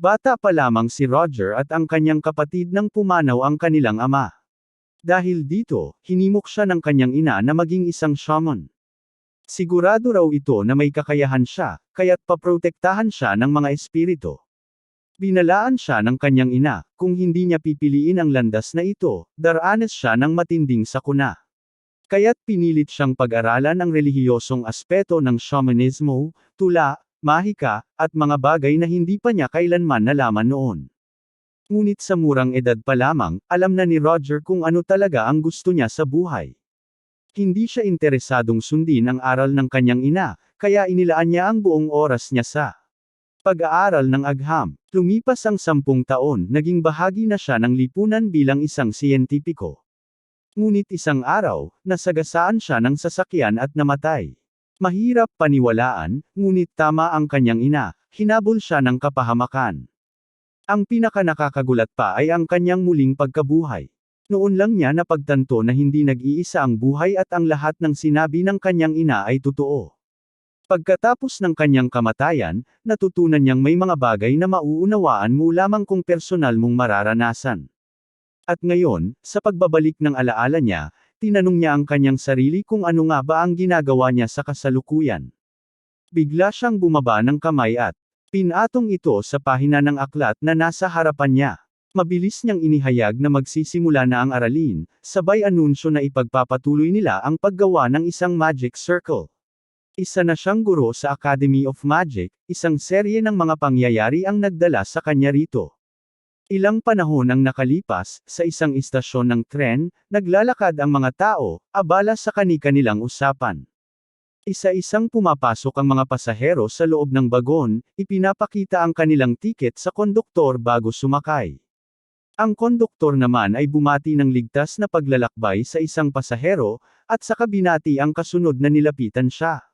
Bata pa lamang si Roger at ang kanyang kapatid nang pumanaw ang kanilang ama. Dahil dito, hinimok siya ng kanyang ina na maging isang shaman. Sigurado raw ito na may kakayahan siya, kaya't paprotektahan siya ng mga espiritu. Binalaan siya ng kanyang ina, kung hindi niya pipiliin ang landas na ito, daranas siya ng matinding sakuna. Kaya't pinilit siyang pag-aralan ang relihiyosong aspeto ng shamanismo, tula, mahika, at mga bagay na hindi pa niya kailanman nalaman noon. Ngunit sa murang edad pa lamang, alam na ni Roger kung ano talaga ang gusto niya sa buhay. Hindi siya interesadong sundin ang aral ng kanyang ina, kaya inilaan niya ang buong oras niya sa pag-aaral ng agham. Lumipas ang 10 taon, naging bahagi na siya ng lipunan bilang isang siyentipiko. Ngunit isang araw, nasagasaan siya ng sasakyan at namatay. Mahirap paniwalaan, ngunit tama ang kanyang ina, hinabol siya ng kapahamakan. Ang pinakanakakagulat pa ay ang kanyang muling pagkabuhay. Noon lang niya napagtanto na hindi nag-iisa ang buhay at ang lahat ng sinabi ng kanyang ina ay totoo. Pagkatapos ng kanyang kamatayan, natutunan niyang may mga bagay na mauunawaan mo lamang kung personal mong mararanasan. At ngayon, sa pagbabalik ng alaala niya, tinanong niya ang kanyang sarili kung ano nga ba ang ginagawa niya sa kasalukuyan. Bigla siyang bumaba ng kamay at pinatong ito sa pahina ng aklat na nasa harapan niya. Mabilis niyang inihayag na magsisimula na ang aralin, sabay anunsyo na ipagpapatuloy nila ang paggawa ng isang magic circle. Isa na siyang guro sa Academy of Magic, isang serye ng mga pangyayari ang nagdala sa kanya rito. Ilang panahon ang nakalipas, sa isang istasyon ng tren, naglalakad ang mga tao, abala sa kani-kanilang usapan. Isa-isang pumapasok ang mga pasahero sa loob ng bagon, ipinapakita ang kanilang tiket sa konduktor bago sumakay. Ang konduktor naman ay bumati ng ligtas na paglalakbay sa isang pasahero, at saka binati ang kasunod na nilapitan siya.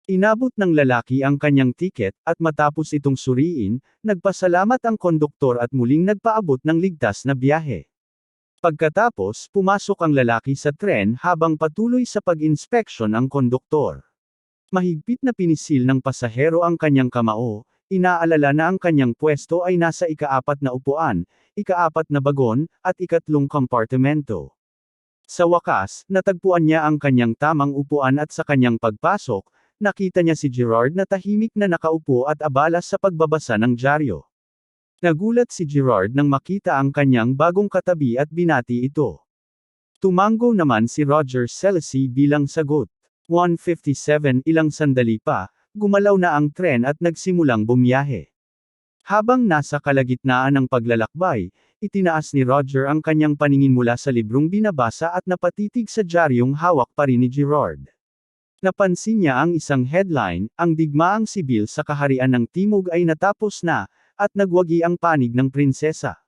Inabot ng lalaki ang kanyang tiket, at matapos itong suriin, nagpasalamat ang konduktor at muling nagpaabot ng ligtas na biyahe. Pagkatapos, pumasok ang lalaki sa tren habang patuloy sa pag-inspeksyon ang konduktor. Mahigpit na pinisil ng pasahero ang kanyang kamao, inaalala na ang kanyang pwesto ay nasa ika-4 na upuan, ika-4 na bagon, at ika-3 kompartimento. Sa wakas, natagpuan niya ang kanyang tamang upuan at sa kanyang pagpasok, nakita niya si Gerard na tahimik na nakaupo at abala sa pagbabasa ng dyaryo. Nagulat si Gerard nang makita ang kanyang bagong katabi at binati ito. Tumango naman si Roger Selesy bilang sagot. 1:57 Ilang sandali pa, gumalaw na ang tren at nagsimulang bumiyahe. Habang nasa kalagitnaan ng paglalakbay, itinaas ni Roger ang kanyang paningin mula sa librong binabasa at napatitig sa dyaryong hawak pa rin ni Gerard. Napansin niya ang isang headline, ang digmaang sibil sa kaharian ng Timog ay natapos na, at nagwagi ang panig ng prinsesa.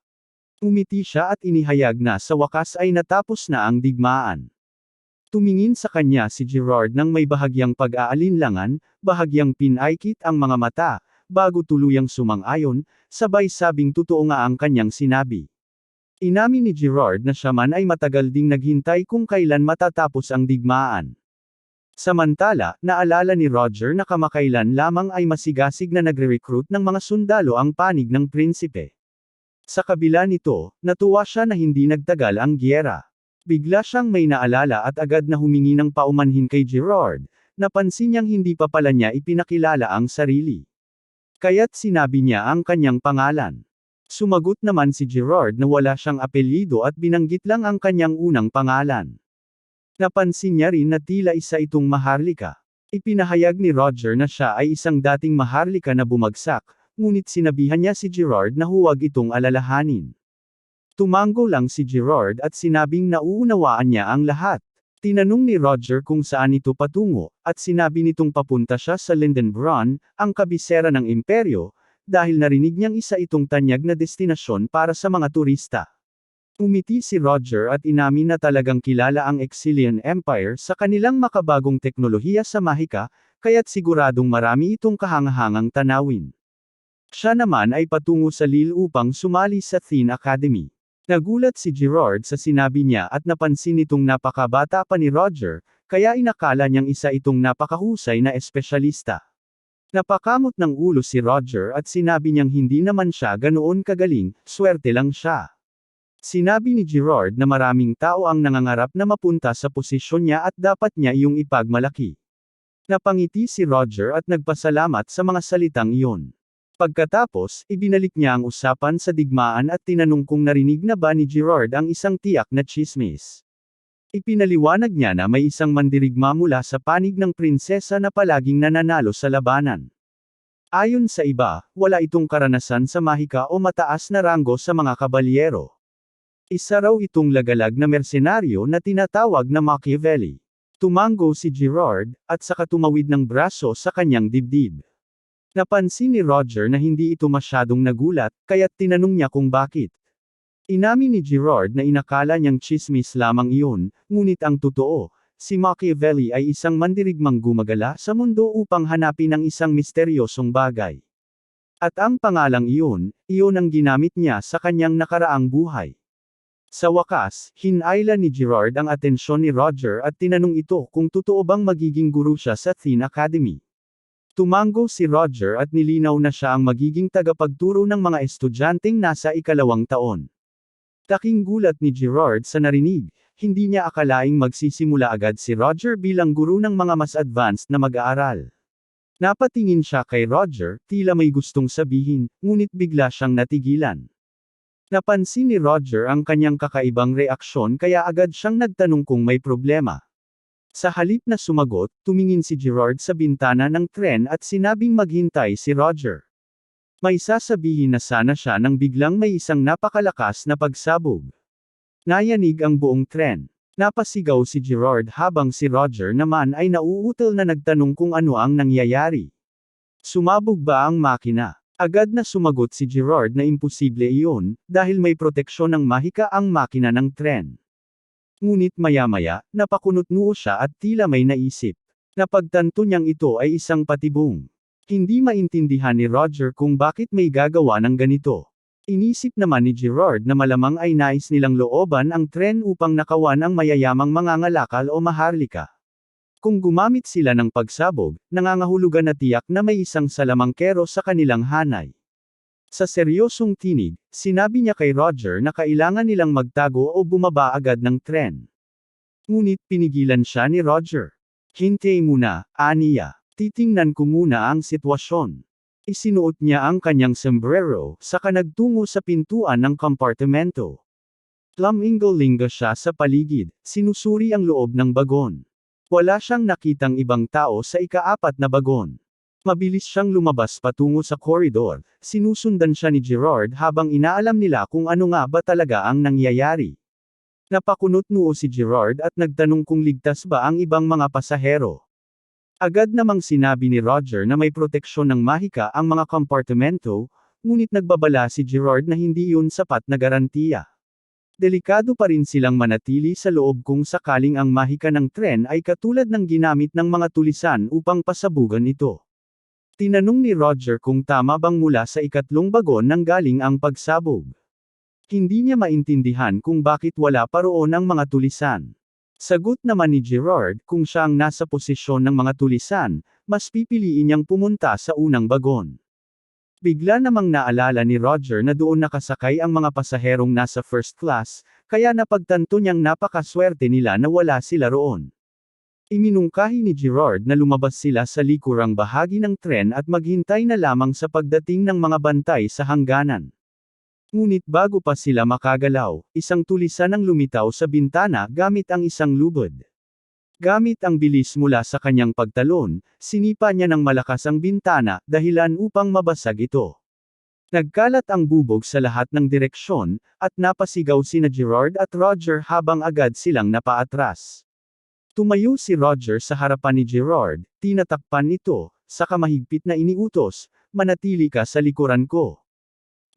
Umiti siya at inihayag na sa wakas ay natapos na ang digmaan. Tumingin sa kanya si Gerard nang may bahagyang pag-aalinlangan, bahagyang pinaikit ang mga mata, bago tuluyang sumang-ayon, sabay sabing totoo nga ang kanyang sinabi. Inamin ni Gerard na siya man ay matagal ding naghintay kung kailan matatapos ang digmaan. Samantala, naalala ni Roger na kamakailan lamang ay masigasig na nagre-recruit ng mga sundalo ang panig ng prinsipe. Sa kabila nito, natuwa siya na hindi nagtagal ang giyera. Bigla siyang may naalala at agad na humingi ng paumanhin kay Gerard, napansin niyang hindi pa pala niya ipinakilala ang sarili. Kaya't sinabi niya ang kanyang pangalan. Sumagot naman si Gerard na wala siyang apelyido at binanggit lang ang kanyang unang pangalan. Napansin niya rin na tila isa itong maharlika. Ipinahayag ni Roger na siya ay isang dating maharlika na bumagsak, ngunit sinabihan niya si Gerard na huwag itong alalahanin. Tumango lang si Gerard at sinabing nauunawaan niya ang lahat. Tinanong ni Roger kung saan ito patungo, at sinabi nitong papunta siya sa Lindenbron, ang kabisera ng imperyo, dahil narinig niyang isa itong tanyag na destinasyon para sa mga turista. Umiti si Roger at inamin na talagang kilala ang Exilian Empire sa kanilang makabagong teknolohiya sa mahika, kaya't siguradong marami itong kahangahangang tanawin. Siya naman ay patungo sa Lille upang sumali sa Thin Academy. Nagulat si Gerard sa sinabi niya at napansin nitong napakabata pa ni Roger, kaya inakala niyang isa itong napakahusay na espesyalista. Napakamot ng ulo si Roger at sinabi niyang hindi naman siya ganoon kagaling, swerte lang siya. Sinabi ni Gerard na maraming tao ang nangangarap na mapunta sa posisyon niya at dapat niya iyong ipagmalaki. Napangiti si Roger at nagpasalamat sa mga salitang iyon. Pagkatapos, ibinalik niya ang usapan sa digmaan at tinanong kung narinig na ba ni Gerard ang isang tiyak na tsismis. Ipinaliwanag niya na may isang mandirigma mula sa panig ng prinsesa na palaging nananalo sa labanan. Ayon sa iba, wala itong karanasan sa mahika o mataas na ranggo sa mga kabalyero. Isa raw itong lagalag na mersenaryo na tinatawag na Machiavelli. Tumango si Gerard, at saka tumawid ng braso sa kanyang dibdib. Napansin ni Roger na hindi ito masyadong nagulat, kaya't tinanong niya kung bakit. Inamin ni Gerard na inakala niyang tsismis lamang iyon, ngunit ang totoo, si Machiavelli ay isang mandirigmang gumagala sa mundo upang hanapin ang isang misteryosong bagay. At ang pangalang iyon ang ginamit niya sa kanyang nakaraang buhay. Sa wakas, hinayla ni Gerard ang atensyon ni Roger at tinanong ito kung totoo bang magiging guro siya sa Thin Academy. Tumango si Roger at nilinaw na siya ang magiging tagapagturo ng mga estudyanteng nasa ikalawang taon. Taking gulat ni Gerard sa narinig, hindi niya akalaing magsisimula agad si Roger bilang guro ng mga mas advanced na mag-aaral. Napatingin siya kay Roger, tila may gustong sabihin, ngunit bigla siyang natigilan. Napansin ni Roger ang kanyang kakaibang reaksyon kaya agad siyang nagtanong kung may problema. Sa halip na sumagot, tumingin si Gerard sa bintana ng tren at sinabing maghintay si Roger. May sasabihin na sana siya nang biglang may isang napakalakas na pagsabog. Nayanig ang buong tren. Napasigaw si Gerard habang si Roger naman ay nauutal na nagtanong kung ano ang nangyayari. Sumabog ba ang makina? Agad na sumagot si Gerard na imposible iyon, dahil may proteksyon ng mahika ang makina ng tren. Ngunit maya-maya, napakunot-noo siya at tila may naisip. Napagtanto niyang ito ay isang patibong. Hindi maintindihan ni Roger kung bakit may gagawa ng ganito. Inisip naman ni Gerard na malamang ay nais nilang looban ang tren upang nakawan ang mayayamang mangangalakal o maharlika. Kung gumamit sila ng pagsabog, nangangahulugan na tiyak na may isang salamangkero sa kanilang hanay. Sa seryosong tinig, sinabi niya kay Roger na kailangan nilang magtago o bumaba agad ng tren. Ngunit pinigilan siya ni Roger. Hintay muna, aniya. Titingnan ko muna ang sitwasyon. Isinuot niya ang kanyang sombrero, saka nagtungo sa pintuan ng kompartimento. Lumingo-lingo siya sa paligid, sinusuri ang loob ng bagon. Wala siyang nakitang ibang tao sa ika-4 na bagon. Mabilis siyang lumabas patungo sa koridor, sinusundan siya ni Gerard habang inaalam nila kung ano nga ba talaga ang nangyayari. Napakunot-noo si Gerard at nagtanong kung ligtas ba ang ibang mga pasahero. Agad namang sinabi ni Roger na may proteksyon ng mahika ang mga kompartimento, ngunit nagbabala si Gerard na hindi yun sapat na garantiya. Delikado pa rin silang manatili sa loob kung sakaling ang mahika ng tren ay katulad ng ginamit ng mga tulisan upang pasabugan ito. Tinanong ni Roger kung tama bang mula sa ikatlong bagon nanggaling ang pagsabog. Hindi niya maintindihan kung bakit wala pa roon ang mga tulisan. Sagot naman ni Gerard, kung siya ang nasa posisyon ng mga tulisan, mas pipiliin niyang pumunta sa unang bagon. Bigla namang naalala ni Roger na doon nakasakay ang mga pasaherong nasa first class, kaya napagtanto niyang napakaswerte nila na wala sila roon. Iminungkahi ni Gerard na lumabas sila sa likurang bahagi ng tren at maghintay na lamang sa pagdating ng mga bantay sa hangganan. Ngunit bago pa sila makagalaw, isang tulisan ang lumitaw sa bintana gamit ang isang lubod. Gamit ang bilis mula sa kanyang pagtalon, sinipa niya ng malakas ang bintana, dahilan upang mabasag ito. Nagkalat ang bubog sa lahat ng direksyon, at napasigaw sina Gerard at Roger habang agad silang napaatras. Tumayo si Roger sa harapan ni Gerard, tinatakpan ito, saka mahigpit na iniutos, manatili ka sa likuran ko.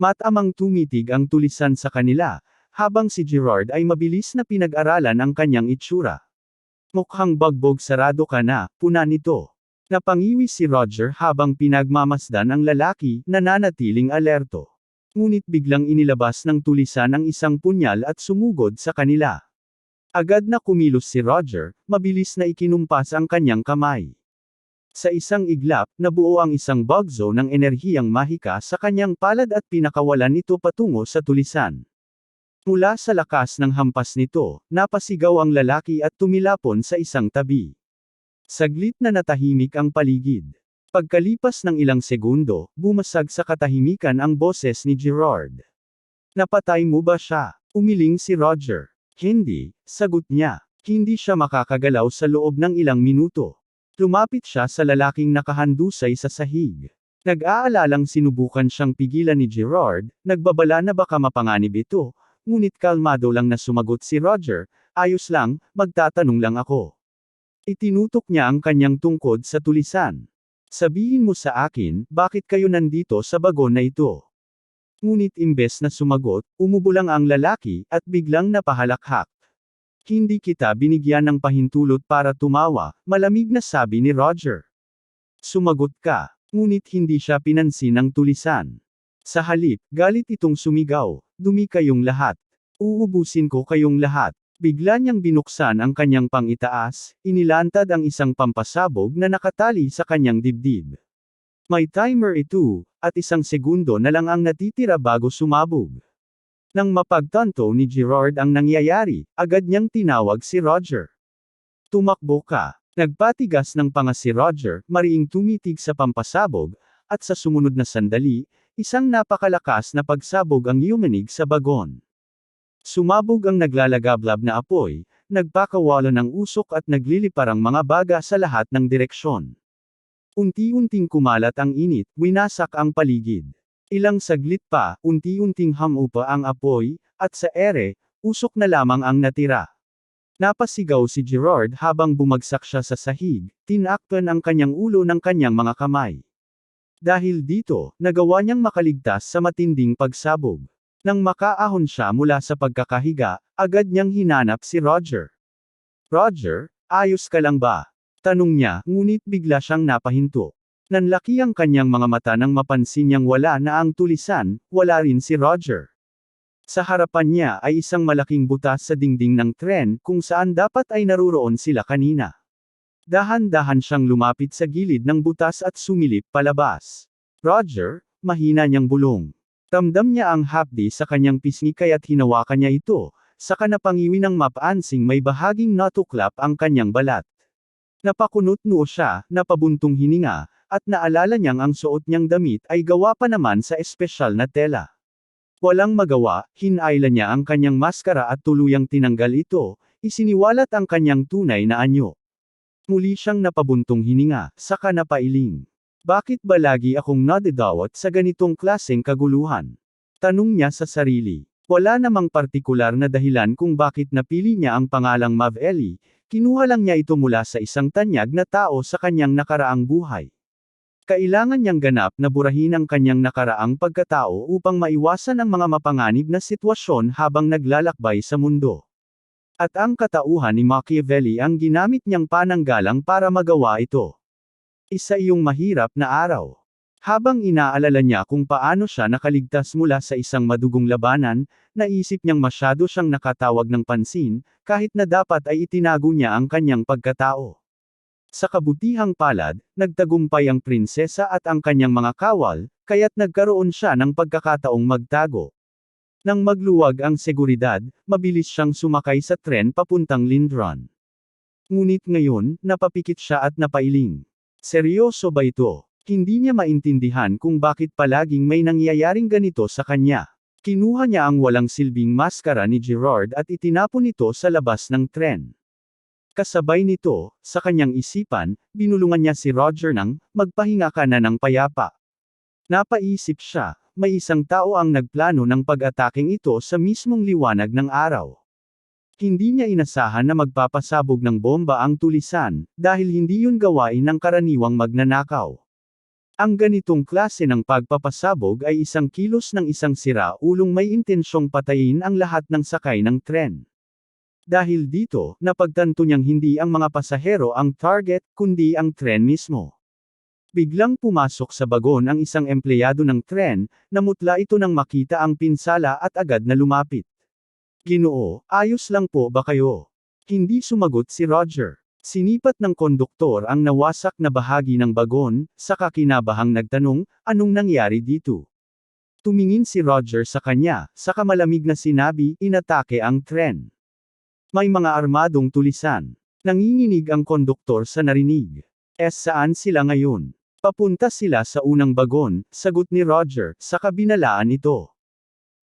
Matamang tumitig ang tulisan sa kanila, habang si Gerard ay mabilis na pinag-aralan ang kanyang itsura. Mukhang bagbog sarado ka na, puna nito. Napangiwi si Roger habang pinagmamasdan ang lalaki, nananatiling alerto. Ngunit biglang inilabas ng tulisan ang isang punyal at sumugod sa kanila. Agad na kumilos si Roger, mabilis na ikinumpas ang kanyang kamay. Sa isang iglap, nabuo ang isang bugzo ng enerhiyang mahika sa kanyang palad at pinakawalan ito patungo sa tulisan. Mula sa lakas ng hampas nito, napasigaw ang lalaki at tumilapon sa isang tabi. Saglit na natahimik ang paligid. Pagkalipas ng ilang segundo, bumasag sa katahimikan ang boses ni Gerard. Napatay mo ba siya? Umiling si Roger. Hindi, sagot niya. Hindi siya makakagalaw sa loob ng ilang minuto. Lumapit siya sa lalaking nakahandusay sa sahig. Nag-aalalang sinubukan siyang pigilan ni Gerard, nagbabala na baka mapanganib ito, ngunit kalmado lang na sumagot si Roger, ayos lang, magtatanong lang ako. Itinutok niya ang kanyang tungkod sa tulisan. Sabihin mo sa akin, bakit kayo nandito sa bagon na ito? Ngunit imbes na sumagot, umubo lang ang lalaki, at biglang napahalakhak. Hindi kita binigyan ng pahintulot para tumawa, malamig na sabi ni Roger. Sumagot ka, ngunit hindi siya pinansin ng tulisan. Sa halip, galit itong sumigaw, dumi kayong lahat. Uubusin ko kayong lahat. Bigla niyang binuksan ang kanyang pangitaas, inilantad ang isang pampasabog na nakatali sa kanyang dibdib. May timer ito, at 1 segundo na lang ang natitira bago sumabog. Nang mapagtanto ni Gerard ang nangyayari, agad niyang tinawag si Roger. Tumakbo ka. Nagpatigas ng panga si Roger, mariing tumitig sa pampasabog, at sa sumunod na sandali, isang napakalakas na pagsabog ang yumanig sa bagon. Sumabog ang naglalagablab na apoy, nagpakawala ng usok at naglilipar ang mga baga sa lahat ng direksyon. Unti-unting kumalat ang init, winasak ang paligid. Ilang saglit pa, unti-unting hamupa ang apoy, at sa ere, usok na lamang ang natira. Napasigaw si Gerard habang bumagsak siya sa sahig, tinakpan ang kanyang ulo ng kanyang mga kamay. Dahil dito, nagawa niyang makaligtas sa matinding pagsabog. Nang makaahon siya mula sa pagkakahiga, agad niyang hinanap si Roger. Roger, ayos ka lang ba? Tanong niya, ngunit bigla siyang napahinto. Nanlaki ang kanyang mga mata nang mapansin niyang wala na ang tulisan, wala rin si Roger. Sa harapan niya ay isang malaking butas sa dingding ng tren kung saan dapat ay naruroon sila kanina. Dahan-dahan siyang lumapit sa gilid ng butas at sumilip palabas. Roger, mahina niyang bulong. Ramdam niya ang hapdi sa kanyang pisngi kaya't hinawakan niya ito, saka napangiwi ng mapansing may bahaging natuklap ang kanyang balat. Napakunot noo siya, napabuntong hininga, at naalala niyang ang suot niyang damit ay gawa pa naman sa espesyal na tela. Walang magawa, hinayla niya ang kanyang maskara at tuluyang tinanggal ito, isiniwalat ang kanyang tunay na anyo. Muli siyang napabuntong hininga, saka napailing. Bakit ba lagi akong nadadawat sa ganitong klaseng kaguluhan? Tanong niya sa sarili. Wala namang partikular na dahilan kung bakit napili niya ang pangalang Mav-Eli, kinuha lang niya ito mula sa isang tanyag na tao sa kanyang nakaraang buhay. Kailangan niyang ganap na burahin ang kanyang nakaraang pagkatao upang maiwasan ang mga mapanganib na sitwasyon habang naglalakbay sa mundo. At ang katauhan ni Machiavelli ang ginamit niyang pananggalang para magawa ito. Isa iyong mahirap na araw. Habang inaalala niya kung paano siya nakaligtas mula sa isang madugong labanan, naisip niyang masyado siyang nakatawag ng pansin, kahit na dapat ay itinago niya ang kanyang pagkatao. Sa kabutihang palad, nagtagumpay ang prinsesa at ang kanyang mga kawal, kaya't nagkaroon siya ng pagkakataong magtago. Nang magluwag ang seguridad, mabilis siyang sumakay sa tren papuntang Lindron. Ngunit ngayon, napapikit siya at napailing. Seryoso ba ito? Hindi niya maintindihan kung bakit palaging may nangyayaring ganito sa kanya. Kinuha niya ang walang silbing maskara ni Gerard at itinapon ito sa labas ng tren. Kasabay nito, sa kanyang isipan, binulungan niya si Roger ng, magpahinga ka na ng payapa. Napaisip siya, may isang tao ang nagplano ng pag-ataking ito sa mismong liwanag ng araw. Hindi niya inasahan na magpapasabog ng bomba ang tulisan, dahil hindi yun gawain ng karaniwang magnanakaw. Ang ganitong klase ng pagpapasabog ay isang kilos ng isang sira-ulong may intensyong patayin ang lahat ng sakay ng tren. Dahil dito, napagtanto niyang hindi ang mga pasahero ang target, kundi ang tren mismo. Biglang pumasok sa bagon ang isang empleyado ng tren, namutla ito nang makita ang pinsala at agad na lumapit. Ginoo, ayos lang po ba kayo? Hindi sumagot si Roger. Sinipat ng konduktor ang nawasak na bahagi ng bagon, saka kinabahang nagtanong, anong nangyari dito? Tumingin si Roger sa kanya, saka malamig na sinabi, inatake ang tren. May mga armadong tulisan. Nanginginig ang konduktor sa narinig. Saan sila ngayon? Papunta sila sa unang bagon, sagot ni Roger, saka binalaan ito.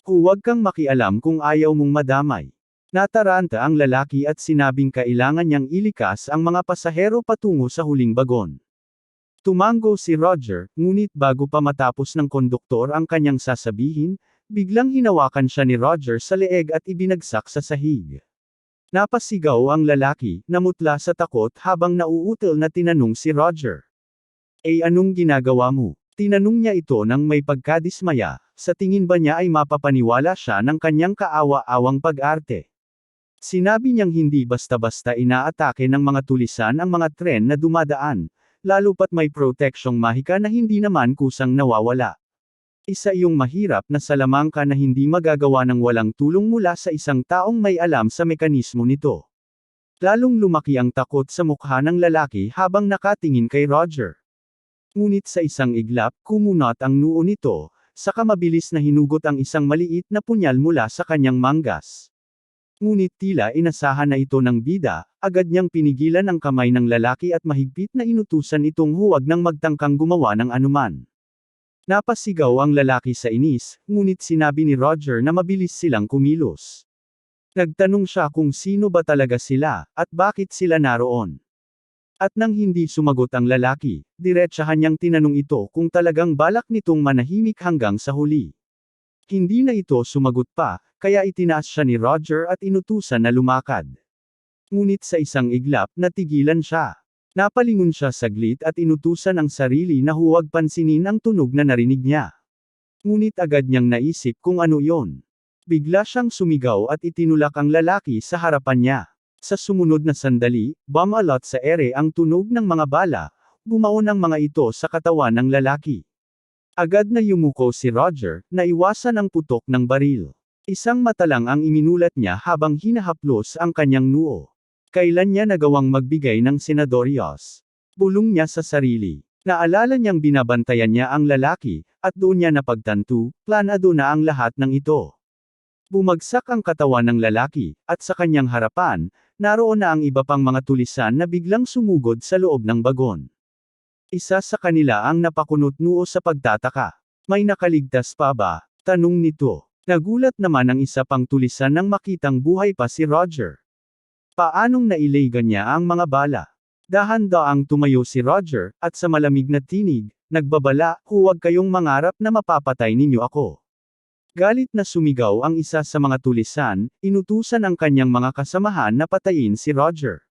Huwag kang makialam kung ayaw mong madamay. Nataranta ang lalaki at sinabing kailangan niyang ilikas ang mga pasahero patungo sa huling bagon. Tumango si Roger, ngunit bago pa matapos ng konduktor ang kanyang sasabihin, biglang hinawakan siya ni Roger sa leeg at ibinagsak sa sahig. Napasigaw ang lalaki, namutla sa takot habang nauutal na tinanong si Roger. Anong ginagawa mo? Tinanong niya ito nang may pagkadismaya, sa tingin ba niya ay mapapaniwala siya ng kanyang kaawa-awang pag-arte. Sinabi niyang hindi basta-basta inaatake ng mga tulisan ang mga tren na dumadaan, lalo pat may proteksyong mahika na hindi naman kusang nawawala. Isa iyong mahirap na salamangka na hindi magagawa ng walang tulong mula sa isang taong may alam sa mekanismo nito. Lalong lumaki ang takot sa mukha ng lalaki habang nakatingin kay Roger. Ngunit sa isang iglap, kumunot ang noo nito, saka mabilis na hinugot ang isang maliit na punyal mula sa kanyang manggas. Ngunit tila inasahan na ito ng bida, agad niyang pinigilan ang kamay ng lalaki at mahigpit na inutusan itong huwag nang magtangkang gumawa ng anuman. Napasigaw ang lalaki sa inis, ngunit sinabi ni Roger na mabilis silang kumilos. Nagtanong siya kung sino ba talaga sila, at bakit sila naroon. At nang hindi sumagot ang lalaki, diretsahan niyang tinanong ito kung talagang balak nitong manahimik hanggang sa huli. Hindi na ito sumagot pa, kaya itinaas siya ni Roger at inutusan na lumakad. Ngunit sa isang iglap, natigilan siya. Napalingon siya saglit at inutusan ang sarili na huwag pansinin ang tunog na narinig niya. Ngunit agad niyang naisip kung ano yon. Bigla siyang sumigaw at itinulak ang lalaki sa harapan niya. Sa sumunod na sandali, bumalot sa ere ang tunog ng mga bala, bumaon ang mga ito sa katawan ng lalaki. Agad na yumuko si Roger, naiwasan ang putok ng baril. Isang mata lang ang iminulat niya habang hinahaplos ang kanyang noo. Kailan niya nagawang magbigay ng senadoryos? Bulong niya sa sarili. Naalala niyang binabantayan niya ang lalaki, at doon niya napagtanto, planado na ang lahat ng ito. Bumagsak ang katawan ng lalaki, at sa kanyang harapan, naroon na ang iba pang mga tulisan na biglang sumugod sa loob ng bagon. Isa sa kanila ang napakunot noo sa pagtataka. May nakaligtas pa ba? Tanong nito. Nagulat naman ang isa pang tulisan nang makitang buhay pa si Roger. Paanong nailaygan niya ang mga bala? Dahan-daang tumayo si Roger, at sa malamig na tinig, nagbabala, huwag kayong mangarap na mapapatay ninyo ako. Galit na sumigaw ang isa sa mga tulisan, inutusan ang kanyang mga kasamahan na patayin si Roger.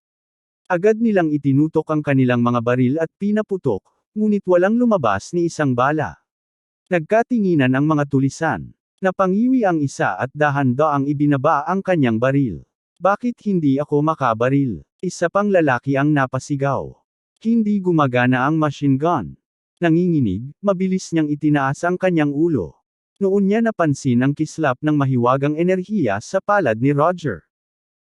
Agad nilang itinutok ang kanilang mga baril at pinaputok, ngunit walang lumabas ni isang bala. Nagkatinginan ang mga tulisan. Napangiwi ang isa at dahan-daang ibinaba ang kanyang baril. Bakit hindi ako makabaril? Isa pang lalaki ang napasigaw. Hindi gumagana ang machine gun. Nanginginig, mabilis niyang itinaas ang kanyang ulo. Noon niya napansin ang kislap ng mahiwagang enerhiya sa palad ni Roger.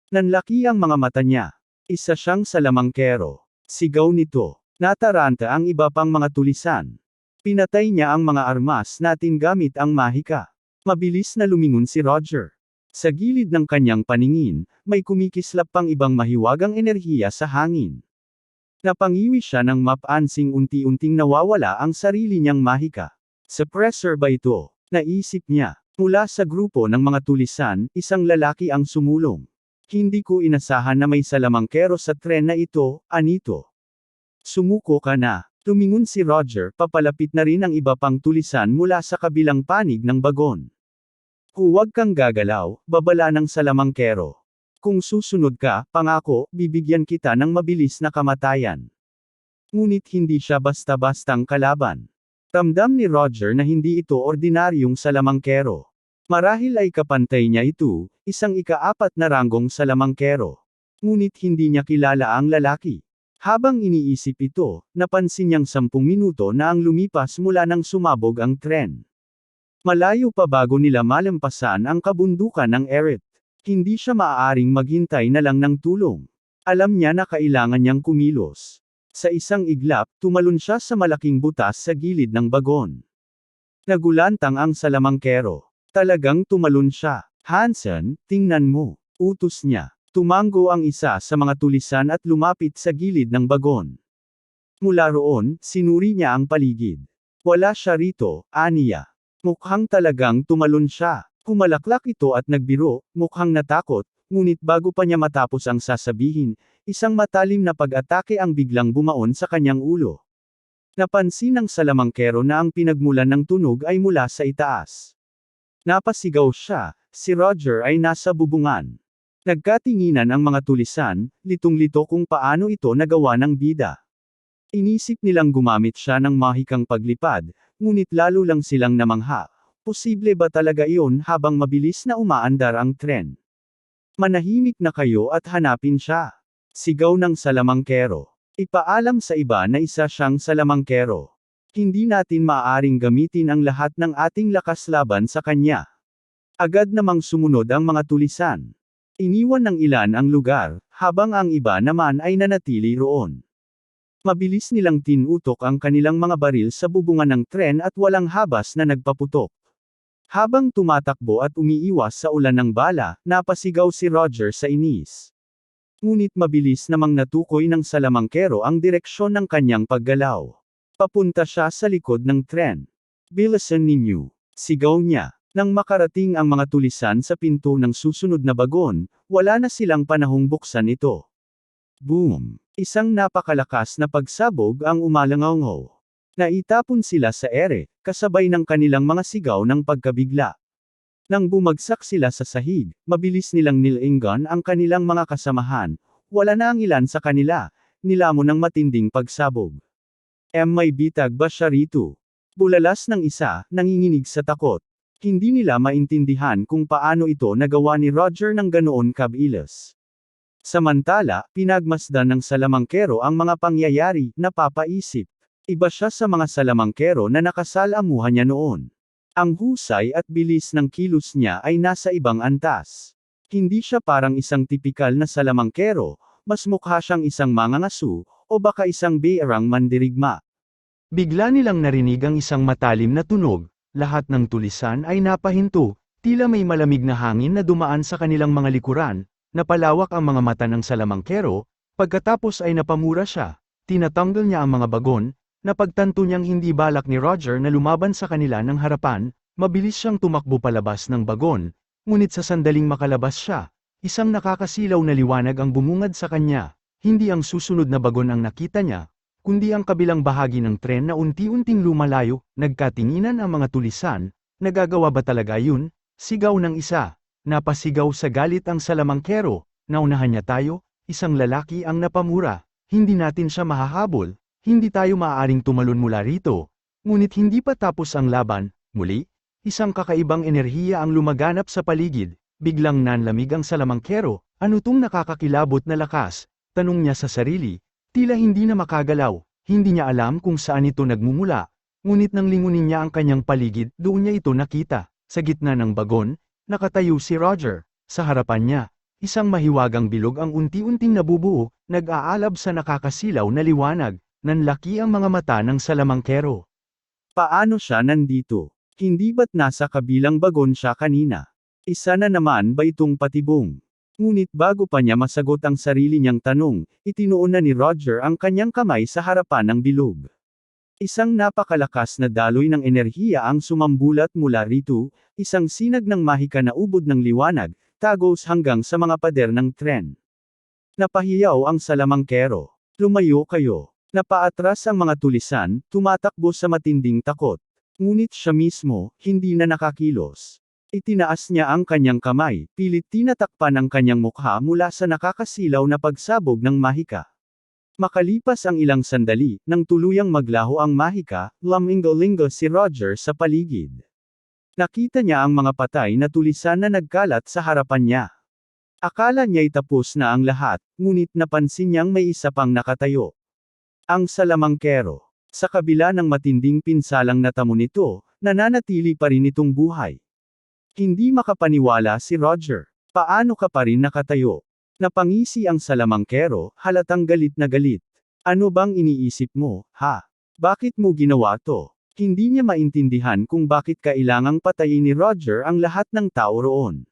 Nanlaki ang mga mata niya. Isa siyang salamangkero. Sigaw nito. Nataranta ang iba pang mga tulisan. Pinatay niya ang mga armas natin gamit ang mahika. Mabilis na lumingon si Roger. Sa gilid ng kanyang paningin, may kumikislap pang ibang mahiwagang enerhiya sa hangin. Napangiwi siya ng mapansing unti-unting nawawala ang sarili niyang mahika. Suppressor ba ito? Naisip niya. Mula sa grupo ng mga tulisan, isang lalaki ang sumulong. Hindi ko inasahan na may salamangkero sa tren na ito, Anito. Sumuko ka na. Tumingon si Roger, papalapit na rin ang iba pang tulisan mula sa kabilang panig ng bagon. Huwag kang gagalaw, babala ng salamangkero. Kung susunod ka, pangako, bibigyan kita ng mabilis na kamatayan. Ngunit hindi siya basta-bastang kalaban. Ramdam ni Roger na hindi ito ordinaryong salamangkero. Marahil ay kapantay niya ito, isang ika-4 na ranggong salamangkero. Ngunit hindi niya kilala ang lalaki. Habang iniisip ito, napansin niyang 10 minuto na ang lumipas mula nang sumabog ang tren. Malayo pa bago nila malampasan ang kabundukan ng Eret. Hindi siya maaaring maghintay na lang ng tulong. Alam niya na kailangan niyang kumilos. Sa isang iglap, tumalon siya sa malaking butas sa gilid ng bagon. Nagulantang ang salamangkero. Talagang tumalon siya. Hansen, tingnan mo. Utos niya. Tumango ang isa sa mga tulisan at lumapit sa gilid ng bagon. Mula roon, sinuri niya ang paligid. Wala siya rito, aniya. Mukhang talagang tumalon siya. Kumalaklak ito at nagbiro, mukhang natakot, ngunit bago pa niya matapos ang sasabihin, isang matalim na pag-atake ang biglang bumaon sa kanyang ulo. Napansin ng salamangkero na ang pinagmulan ng tunog ay mula sa itaas. Napasigaw siya, si Roger ay nasa bubungan. Nagkatinginan ang mga tulisan, litong-lito kung paano ito nagawa ng bida. Inisip nilang gumamit siya ng mahikang paglipad, ngunit lalo lang silang namangha. Posible ba talaga iyon habang mabilis na umaandar ang tren? Manahimik na kayo at hanapin siya. Sigaw ng salamangkero. Ipaalam sa iba na isa siyang salamangkero. Hindi natin maaaring gamitin ang lahat ng ating lakas laban sa kanya. Agad namang sumunod ang mga tulisan. Iniwan ng ilan ang lugar, habang ang iba naman ay nanatili roon. Mabilis nilang tinutok ang kanilang mga baril sa bubungan ng tren at walang habas na nagpaputok. Habang tumatakbo at umiiwas sa ulan ng bala, napasigaw si Roger sa inis. Ngunit mabilis namang natukoy ng salamangkero ang direksyon ng kanyang paggalaw. Papunta siya sa likod ng tren. Bilisan ninyo. Sigaw niya. Nang makarating ang mga tulisan sa pinto ng susunod na bagon, wala na silang panahong buksan ito. Boom! Isang napakalakas na pagsabog ang umalangaw. Naitapon sila sa ere, kasabay ng kanilang mga sigaw ng pagkabigla. Nang bumagsak sila sa sahig, mabilis nilang nilainggan ang kanilang mga kasamahan, wala na ang ilan sa kanila, nilamon ng matinding pagsabog. May bitag ba siya rito? Bulalas ng isa, nanginginig sa takot. Hindi nila maintindihan kung paano ito nagawa ni Roger ng ganoon kabilis. Samantala, pinagmasdan ng salamangkero ang mga pangyayari, napapaisip. Iba siya sa mga salamangkero na nakasalamuhan niya noon. Ang husay at bilis ng kilos niya ay nasa ibang antas. Hindi siya parang isang tipikal na salamangkero, mas mukha siyang isang mangangasu, o baka isang bearang mandirigma. Bigla nilang narinig ang isang matalim na tunog, lahat ng tulisan ay napahinto, tila may malamig na hangin na dumaan sa kanilang mga likuran, napalawak ang mga mata ng salamangkero, pagkatapos ay napamura siya, tinatanggal niya ang mga bagon, napagtanto niyang hindi balak ni Roger na lumaban sa kanila ng harapan, mabilis siyang tumakbo palabas ng bagon, ngunit sa sandaling makalabas siya, isang nakakasilaw na liwanag ang bumungad sa kanya, hindi ang susunod na bagon ang nakita niya, kundi ang kabilang bahagi ng tren na unti-unting lumalayo, nagkatinginan ang mga tulisan, nagagawa ba talaga yun? Sigaw ng isa, napasigaw sa galit ang salamangkero, naunahan niya tayo, isang lalaki ang napamura, hindi natin siya mahahabol, hindi tayo maaaring tumalon mula rito. Ngunit hindi pa tapos ang laban, muli, isang kakaibang enerhiya ang lumaganap sa paligid, biglang nanlamig ang salamangkero, ano tong nakakakilabot na lakas, tanong niya sa sarili. Tila hindi na makagalaw, hindi niya alam kung saan ito nagmumula, ngunit nang lingunin niya ang kanyang paligid, doon niya ito nakita, sa gitna ng bagon, nakatayo si Roger, sa harapan niya, isang mahiwagang bilog ang unti-unting nabubuo, nag-aalab sa nakakasilaw na liwanag, nanlaki ang mga mata ng salamangkero. Paano siya nandito? Hindi ba't nasa kabilang bagon siya kanina? Isa na naman ba itong patibong? Ngunit bago pa niya masagot ang sarili niyang tanong, itinuon na ni Roger ang kanyang kamay sa harapan ng bilog. Isang napakalakas na daloy ng enerhiya ang sumambulat mula rito, isang sinag ng mahika na ubod ng liwanag, tagos hanggang sa mga pader ng tren. Napahiyaw ang salamangkero. Lumayo kayo. Napaatras ang mga tulisan, tumatakbo sa matinding takot. Ngunit siya mismo, hindi na nakakilos. Itinaas niya ang kanyang kamay, pilit tinatakpan ang kanyang mukha mula sa nakakasilaw na pagsabog ng mahika. Makalipas ang ilang sandali, nang tuluyang maglaho ang mahika, laminggo-linggo si Roger sa paligid. Nakita niya ang mga patay na tulisan na nagkalat sa harapan niya. Akala niya'y tapos na ang lahat, ngunit napansin niyang may isa pang nakatayo. Ang salamangkero. Sa kabila ng matinding pinsalang natamo nito, nananatili pa rin itong buhay. Hindi makapaniwala si Roger. Paano ka pa rin nakatayo? Napangisi ang salamangkero, halatang galit na galit. Ano bang iniisip mo, ha? Bakit mo ginawa to? Hindi niya maintindihan kung bakit kailangang patayin ni Roger ang lahat ng tao roon.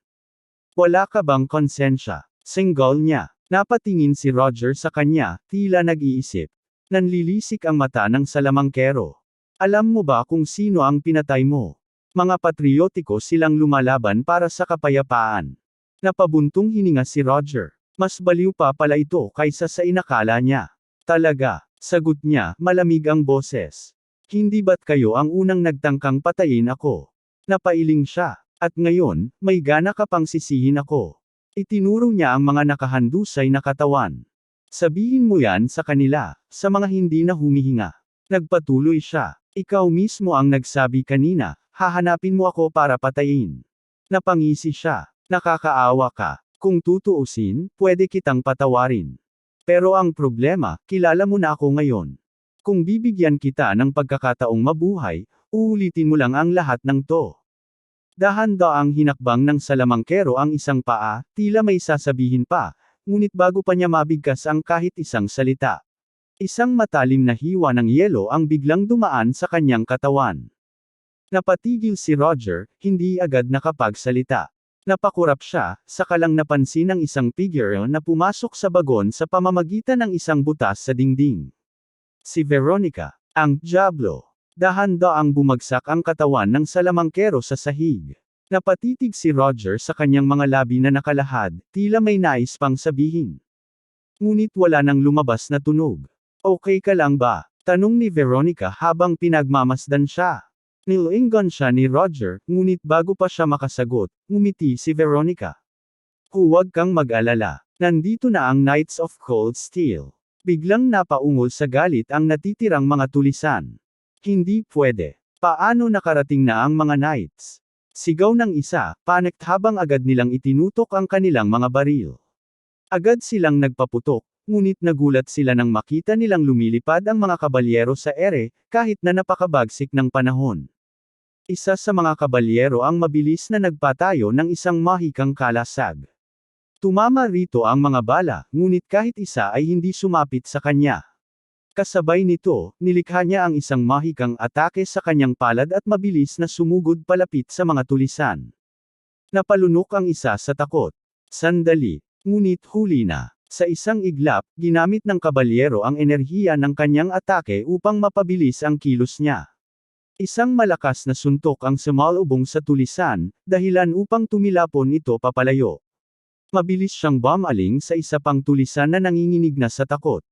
Wala ka bang konsensya? Single niya. Napatingin si Roger sa kanya, tila nag-iisip. Nanlilisik ang mata ng salamangkero. Alam mo ba kung sino ang pinatay mo? Mga patriotiko silang lumalaban para sa kapayapaan. Napabuntong hininga si Roger. Mas baliw pa pala ito kaysa sa inakala niya. Talaga, sagot niya, malamig ang boses. Hindi ba't kayo ang unang nagtangkang patayin ako? Napailing siya. At ngayon, may gana ka pang sisihin ako. Itinuro niya ang mga nakahandusay na katawan. Sabihin mo yan sa kanila, sa mga hindi na humihinga. Nagpatuloy siya. Ikaw mismo ang nagsabi kanina, hahanapin mo ako para patayin. Napangisi siya. Nakakaawa ka. Kung tutuusin, pwede kitang patawarin. Pero ang problema, kilala mo na ako ngayon. Kung bibigyan kita ng pagkakataong mabuhay, uulitin mo lang ang lahat ng to. Dahan-daang hinakbang ng salamangkero ang isang paa, tila may sasabihin pa, ngunit bago pa niya mabigkas ang kahit isang salita. Isang matalim na hiwa ng yelo ang biglang dumaan sa kanyang katawan. Napatigil si Roger, hindi agad nakapagsalita. Napakurap siya, saka lang napansin ang isang figure na pumasok sa bagon sa pamamagitan ng isang butas sa dingding. Si Veronica, ang Diablo. Dahan-daang bumagsak ang katawan ng salamangkero sa sahig. Napatitig si Roger sa kanyang mga labi na nakalahad, tila may nais pang sabihin. Ngunit wala nang lumabas na tunog. Okay ka lang ba? Tanong ni Veronica habang pinagmamasdan siya. Nilingon siya ni Roger, ngunit bago pa siya makasagot, ngumiti si Veronica. Huwag kang mag-alala. Nandito na ang Knights of Cold Steel. Biglang napaungol sa galit ang natitirang mga tulisan. Hindi pwede. Paano nakarating na ang mga knights? Sigaw ng isa, panicked habang agad nilang itinutok ang kanilang mga baril. Agad silang nagpaputok, ngunit nagulat sila nang makita nilang lumilipad ang mga kabalyero sa ere, kahit na napakabagsik ng panahon. Isa sa mga kabalyero ang mabilis na nagpatayo ng isang mahikang kalasag. Tumama rito ang mga bala, ngunit kahit isa ay hindi sumapit sa kanya. Kasabay nito, nilikha niya ang isang mahikang atake sa kanyang palad at mabilis na sumugod palapit sa mga tulisan. Napalunok ang isa sa takot. Sandali, ngunit huli na. Sa isang iglap, ginamit ng kabalyero ang enerhiya ng kanyang atake upang mapabilis ang kilos niya. Isang malakas na suntok ang sumalubong sa tulisan, dahilan upang tumilapon ito papalayo. Mabilis siyang bumaling sa isa pang tulisan na nanginginig na sa takot.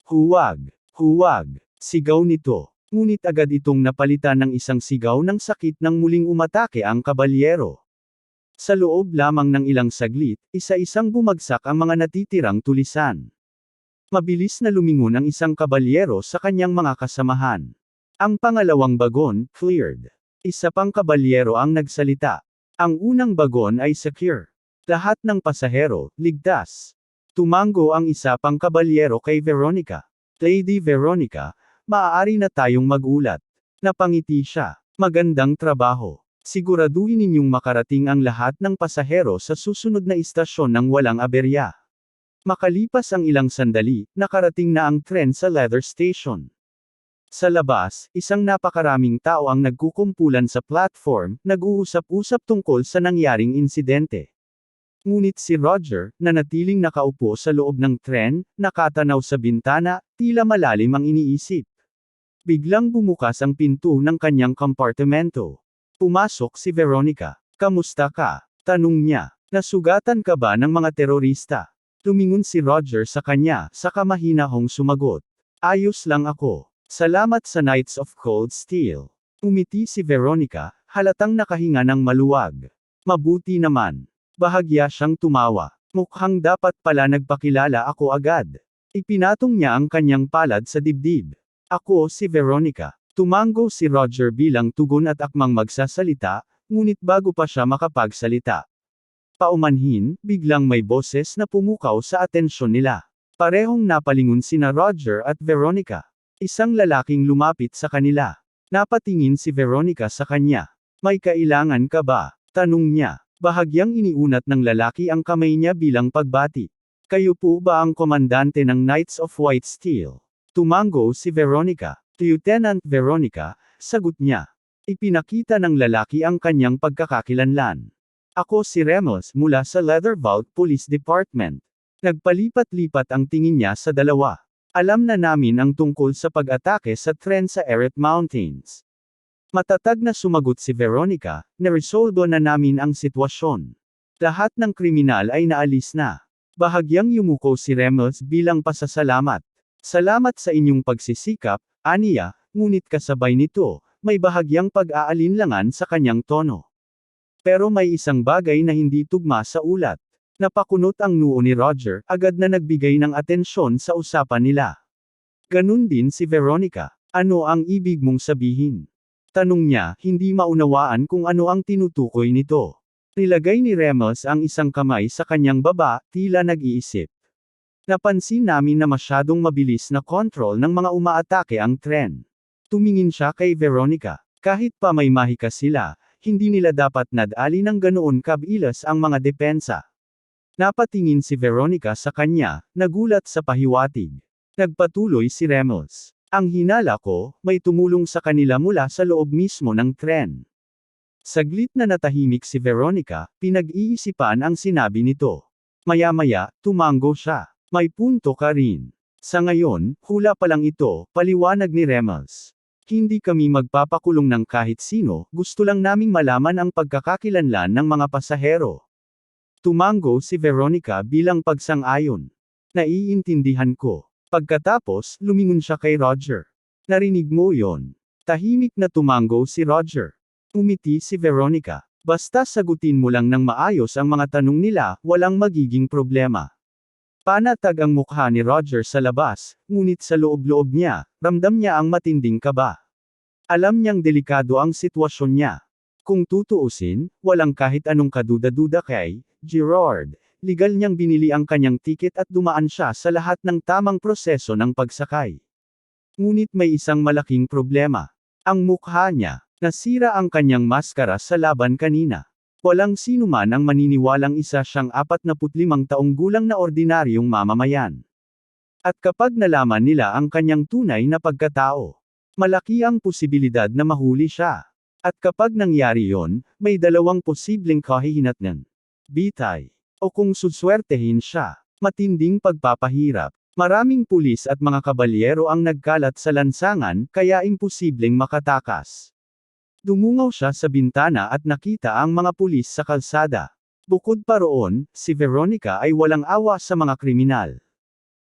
Huwag! Huwag! Sigaw nito. Ngunit agad itong napalitan ng isang sigaw ng sakit nang muling umatake ang kabalyero. Sa loob lamang ng ilang saglit, isa-isang bumagsak ang mga natitirang tulisan. Mabilis na lumingon ang isang kabalyero sa kanyang mga kasamahan. Ang pangalawang bagon, cleared. Isa pang kabalyero ang nagsalita. Ang unang bagon ay secure. Lahat ng pasahero, ligtas. Tumango ang isa pang kabalyero kay Veronica. Lady Veronica, maaari na tayong magulat. Napangiti siya. Magandang trabaho. Siguraduhin ninyong makarating ang lahat ng pasahero sa susunod na istasyon ng walang aberya. Makalipas ang ilang sandali, nakarating na ang tren sa Leather Station. Sa labas, isang napakaraming tao ang nagkukumpulan sa platform, nag-uusap-usap tungkol sa nangyaring insidente. Ngunit si Roger, na natiling nakaupo sa loob ng tren, nakatanaw sa bintana, tila malalim ang iniisip. Biglang bumukas ang pinto ng kanyang kompartimento. Pumasok si Veronica. Kamusta ka? Tanong niya. Nasugatan ka ba ng mga terorista? Tumingon si Roger sa kanya, saka mahinahong sumagot. Ayos lang ako. Salamat sa Knights of Cold Steel. Umiti si Veronica, halatang nakahinga ng maluwag. Mabuti naman. Bahagya siyang tumawa. Mukhang dapat pala nagpakilala ako agad. Ipinatong niya ang kanyang palad sa dibdib. Ako si Veronica. Tumango si Roger bilang tugon at akmang magsasalita, ngunit bago pa siya makapagsalita. Paumanhin, biglang may boses na pumukaw sa atensyon nila. Parehong napalingon sina Roger at Veronica. Isang lalaking lumapit sa kanila. Napatingin si Veronica sa kanya. May kailangan ka ba? Tanong niya. Bahagyang iniunat ng lalaki ang kamay niya bilang pagbati. Kayo po ba ang komandante ng Knights of White Steel? Tumango si Veronica. Lieutenant Veronica, sagot niya. Ipinakita ng lalaki ang kanyang pagkakakilanlan. Ako si Ramos mula sa Leather Vault Police Department. Nagpalipat-lipat ang tingin niya sa dalawa. Alam na namin ang tungkol sa pag-atake sa tren sa Eret Mountains. Matatag na sumagot si Veronica, naresolbo na namin ang sitwasyon. Lahat ng kriminal ay naalis na. Bahagyang yumuko si Ramos bilang pasasalamat. Salamat sa inyong pagsisikap, aniya, ngunit kasabay nito, may bahagyang pag-aalinlangan sa kanyang tono. Pero may isang bagay na hindi tugma sa ulat. Napakunot ang noo ni Roger, agad na nagbigay ng atensyon sa usapan nila. Ganun din si Veronica. Ano ang ibig mong sabihin? Tanong niya, hindi maunawaan kung ano ang tinutukoy nito. Nilagay ni Ramos ang isang kamay sa kanyang baba, tila nag-iisip. Napansin namin na masyadong mabilis na kontrol ng mga umaatake ang tren. Tumingin siya kay Veronica. Kahit pa may mahika sila, hindi nila dapat nadali ng ganoon kabilis ang mga depensa. Napatingin si Veronica sa kanya, nagulat sa pahiwatig. Nagpatuloy si Ramos. Ang hinala ko, may tumulong sa kanila mula sa loob mismo ng tren. Saglit na natahimik si Veronica, pinag-iisipan ang sinabi nito. Maya-maya, tumango siya. May punto ka rin. Sa ngayon, hula pa lang ito, paliwanag ni Ramos. Hindi kami magpapakulong ng kahit sino, gusto lang naming malaman ang pagkakakilanlan ng mga pasahero. Tumango si Veronica bilang pagsang-ayon. Naiintindihan ko. Pagkatapos, lumingon siya kay Roger. Narinig mo yon? Tahimik na tumango si Roger. Umiti si Veronica. Basta sagutin mo lang ng maayos ang mga tanong nila, walang magiging problema. Panatag ang mukha ni Roger sa labas, ngunit sa loob-loob niya, ramdam niya ang matinding kaba. Alam niyang delikado ang sitwasyon niya. Kung tutuusin, walang kahit anong kaduda-duda kay Gerard. Legal niyang binili ang kanyang tiket at dumaan siya sa lahat ng tamang proseso ng pagsakay. Ngunit may isang malaking problema. Ang mukha niya. Nasira ang kanyang maskara sa laban kanina. Walang sinuman ang maniniwalang isa siyang 45 taong gulang na ordinaryong mamamayan. At kapag nalaman nila ang kanyang tunay na pagkatao, malaki ang posibilidad na mahuli siya. At kapag nangyari yon, may dalawang posibleng kahihinatnan. Bitay. O kung suswertehin siya, matinding pagpapahirap. Maraming pulis at mga kabalyero ang nagkalat sa lansangan, kaya imposibleng makatakas. Dumungaw siya sa bintana at nakita ang mga pulis sa kalsada. Bukod pa roon, si Veronica ay walang awa sa mga kriminal.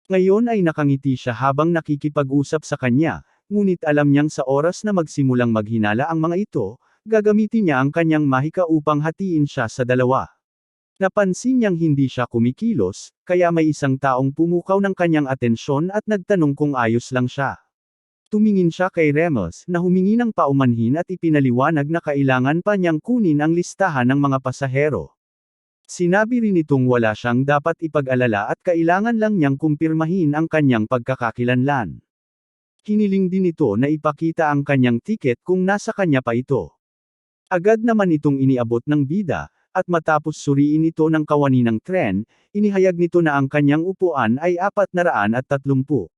Ngayon ay nakangiti siya habang nakikipag-usap sa kanya, ngunit alam niyang sa oras na magsimulang maghinala ang mga ito, gagamitin niya ang kanyang mahika upang hatiin siya sa dalawa. Napansin niyang hindi siya kumikilos, kaya may isang taong pumukaw ng kanyang atensyon at nagtanong kung ayos lang siya. Tumingin siya kay Ramos na humingi ng paumanhin at ipinaliwanag na kailangan pa niyang kunin ang listahan ng mga pasahero. Sinabi rin itong wala siyang dapat ipag-alala at kailangan lang niyang kumpirmahin ang kanyang pagkakakilanlan. Hiniling din ito na ipakita ang kanyang tiket kung nasa kanya pa ito. Agad naman itong iniabot ng bida, at matapos suriin ito ng kawani ng tren, inihayag nito na ang kanyang upuan ay 430.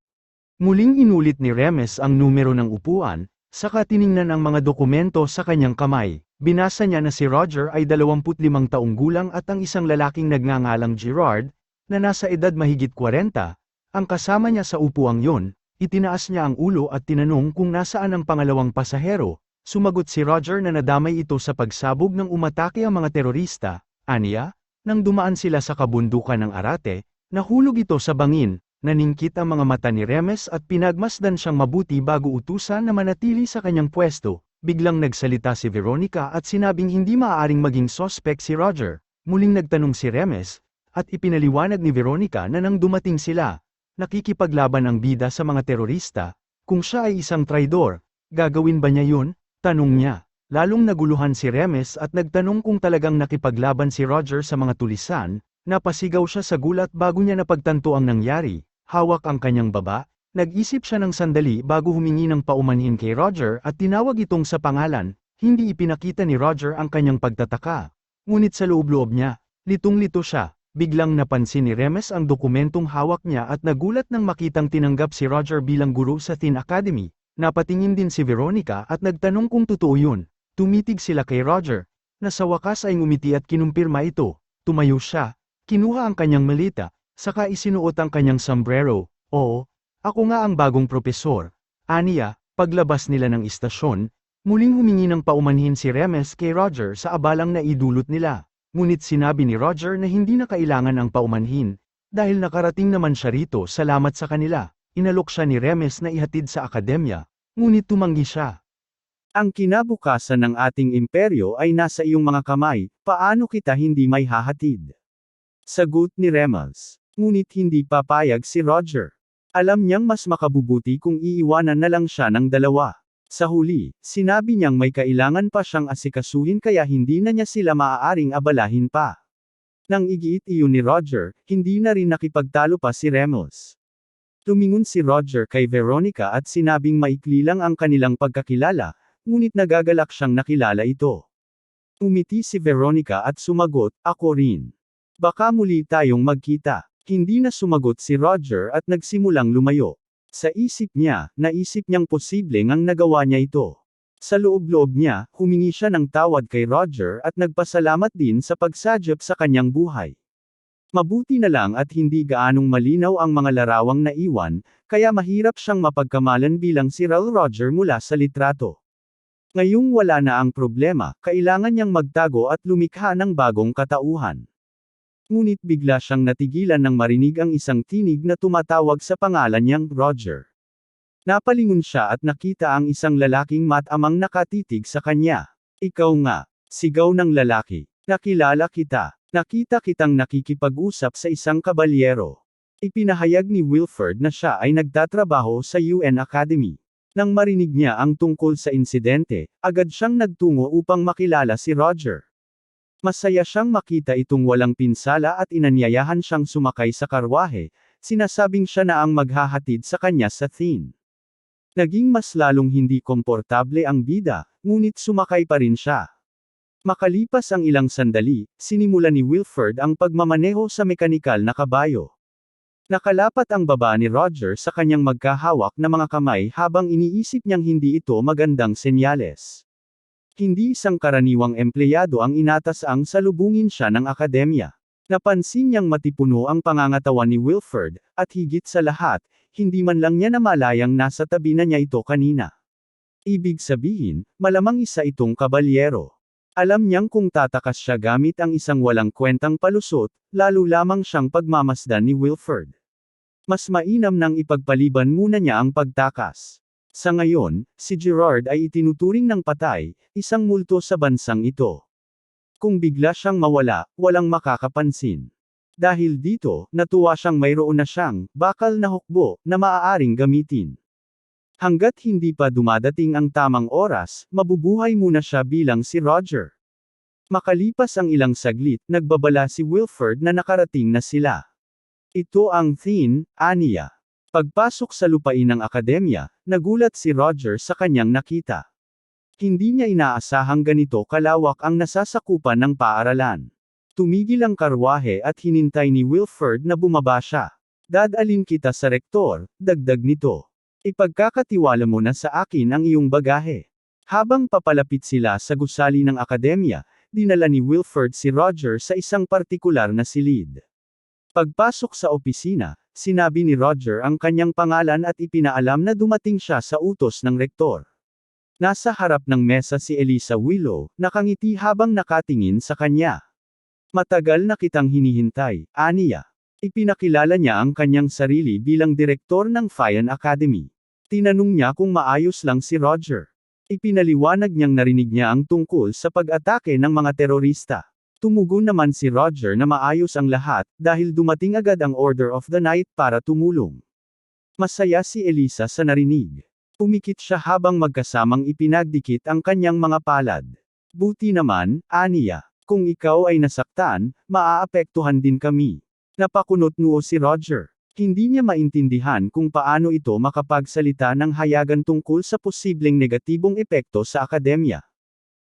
Muling inulit ni Remes ang numero ng upuan, saka tiningnan ang mga dokumento sa kanyang kamay. Binasa niya na si Roger ay 25 taong gulang at ang isang lalaking nagngangalang Gerard, na nasa edad mahigit 40, ang kasama niya sa upuang yon. Itinaas niya ang ulo at tinanong kung nasaan ang pangalawang pasahero. Sumagot si Roger na nadamay ito sa pagsabog ng umatake ang mga terorista. Aniya, nang dumaan sila sa kabundukan ng Arate, nahulog ito sa bangin. Naningkit ang mga mata ni Remes at pinagmasdan siyang mabuti bago utusan na manatili sa kanyang pwesto. Biglang nagsalita si Veronica at sinabing hindi maaaring maging suspect si Roger. Muling nagtanong si Remes, at ipinaliwanag ni Veronica na nang dumating sila, nakikipaglaban ang bida sa mga terorista. Kung siya ay isang traidor, gagawin ba niya yun? Tanong niya. Lalong naguluhan si Remes at nagtanong kung talagang nakipaglaban si Roger sa mga tulisan. Napasigaw siya sa gulat bago niya napagtanto ang nangyari. Hawak ang kanyang baba, nag-isip siya ng sandali bago humingi ng paumanhin kay Roger at tinawag itong sa pangalan. Hindi ipinakita ni Roger ang kanyang pagtataka. Ngunit sa loob-loob niya, litong-lito siya. Biglang napansin ni Remes ang dokumentong hawak niya at nagulat nang makitang tinanggap si Roger bilang guro sa Teen Academy. Napatingin din si Veronica at nagtanong kung totoo yun. Tumitig sila kay Roger, na sa wakas ay ngumiti at kinumpirma ito. Tumayo siya, kinuha ang kanyang malita, saka isinuot ang kanyang sombrero. Oo, ako nga ang bagong propesor. Aniya, paglabas nila ng istasyon, muling humingi ng paumanhin si Remes kay Roger sa abalang naidulot nila. Ngunit sinabi ni Roger na hindi na kailangan ang paumanhin, dahil nakarating naman siya rito salamat sa kanila. Inalok siya ni Remes na ihatid sa akademya, ngunit tumanggi siya. Ang kinabukasan ng ating imperyo ay nasa iyong mga kamay, paano kita hindi may hahatid? Sagot ni Remes. Ngunit hindi papayag si Roger. Alam niyang mas makabubuti kung iiwanan na lang siya ng dalawa. Sa huli, sinabi niyang may kailangan pa siyang asikasuhin kaya hindi na niya sila maaaring abalahin pa. Nang igiit iyon ni Roger, hindi na rin nakipagtalo pa si Remus. Tumingon si Roger kay Veronica at sinabing maikli lang ang kanilang pagkakilala, ngunit nagagalak siyang nakilala ito. Umiti si Veronica at sumagot, ako rin. Baka muli tayong magkita. Hindi na sumagot si Roger at nagsimulang lumayo. Sa isip niya, naisip niyang posible ngang nagawa niya ito. Sa loob-loob niya, humingi siya ng tawad kay Roger at nagpasalamat din sa pagsadyap sa kanyang buhay. Mabuti na lang at hindi gaanong malinaw ang mga larawang naiwan, kaya mahirap siyang mapagkamalan bilang si Roger mula sa litrato. Ngayong wala na ang problema, kailangan niyang magtago at lumikha ng bagong katauhan. Ngunit bigla siyang natigilan nang marinig ang isang tinig na tumatawag sa pangalan niyang Roger. Napalingon siya at nakita ang isang lalaking matamang nakatitig sa kanya. Ikaw nga, sigaw ng lalaki. Nakilala kita. Nakita kitang nakikipag-usap sa isang kabalyero. Ipinahayag ni Wilford na siya ay nagtatrabaho sa UN Academy. Nang marinig niya ang tungkol sa insidente, agad siyang nagtungo upang makilala si Roger. Masaya siyang makita itong walang pinsala at inanyayahan siyang sumakay sa karwahe, sinasabing siya na ang maghahatid sa kanya sa Teen. Naging mas lalong hindi komportable ang bida, ngunit sumakay pa rin siya. Makalipas ang ilang sandali, sinimula ni Wilford ang pagmamaneho sa mekanikal na kabayo. Nakalapat ang baba ni Roger sa kanyang magkahawak na mga kamay habang iniisip niyang hindi ito magandang senyales. Hindi isang karaniwang empleyado ang inatas ang salubungin siya ng akademya. Napansin niyang matipuno ang pangangatawan ni Wilford, at higit sa lahat, hindi man lang niya namalayang nasa tabi na niya ito kanina. Ibig sabihin, malamang isa itong kabalyero. Alam niyang kung tatakas siya gamit ang isang walang kwentang palusot, lalo lamang siyang pagmamasdan ni Wilford. Mas mainam nang ipagpaliban muna niya ang pagtakas. Sa ngayon, si Gerard ay itinuturing ng patay, isang multo sa bansang ito. Kung bigla siyang mawala, walang makakapansin. Dahil dito, natuwa siyang mayroon na siyang bakal na hukbo na maaaring gamitin. Hanggat hindi pa dumadating ang tamang oras, mabubuhay muna siya bilang si Roger. Makalipas ang ilang saglit, nagbabala si Wilford na nakarating na sila. Ito ang Teen, Aniya. Pagpasok sa lupain ng akademya, nagulat si Roger sa kanyang nakita. Hindi niya inaasahang ganito kalawak ang nasasakupan ng paaralan. Tumigil ang karwahe at hinintay ni Wilford na bumaba siya. Dadalhin kita sa rektor, dagdag nito. Ipagkakatiwala mo na sa akin ang iyong bagahe. Habang papalapit sila sa gusali ng akademya, dinala ni Wilford si Roger sa isang partikular na silid. Pagpasok sa opisina, sinabi ni Roger ang kanyang pangalan at ipinaalam na dumating siya sa utos ng rektor. Nasa harap ng mesa si Elisa Willow, nakangiti habang nakatingin sa kanya. Matagal na kitang hinihintay, Aniya. Ipinakilala niya ang kanyang sarili bilang direktor ng Fyan Academy. Tinanong niya kung maayos lang si Roger. Ipinaliwanag niyang narinig niya ang tungkol sa pag-atake ng mga terorista. Tumugon naman si Roger na maayos ang lahat, dahil dumating agad ang Order of the Night para tumulong. Masaya si Elisa sa narinig. Pumikit siya habang magkasamang ipinagdikit ang kanyang mga palad. Buti naman, Aniya. Kung ikaw ay nasaktan, maaapektuhan din kami. Napakunot noo si Roger. Hindi niya maintindihan kung paano ito makapagsalita ng hayagan tungkol sa posibleng negatibong epekto sa akademya.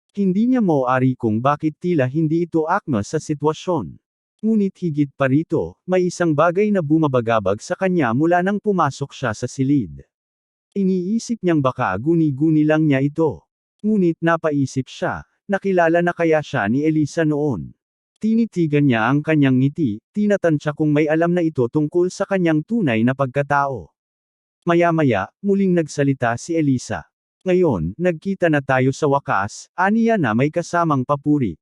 Hindi niya mauari kung bakit tila hindi ito akma sa sitwasyon. Ngunit higit pa rito, may isang bagay na bumabagabag sa kanya mula nang pumasok siya sa silid. Iniisip niyang baka guni-guni lang niya ito. Ngunit napaisip siya, nakilala na kaya siya ni Elisa noon. Tinitigan niya ang kanyang ngiti, tinatansya kung may alam na ito tungkol sa kanyang tunay na pagkatao. Maya-maya, muling nagsalita si Elisa. Ngayon, nagkita na tayo sa wakas, aniya na may kasamang papuri.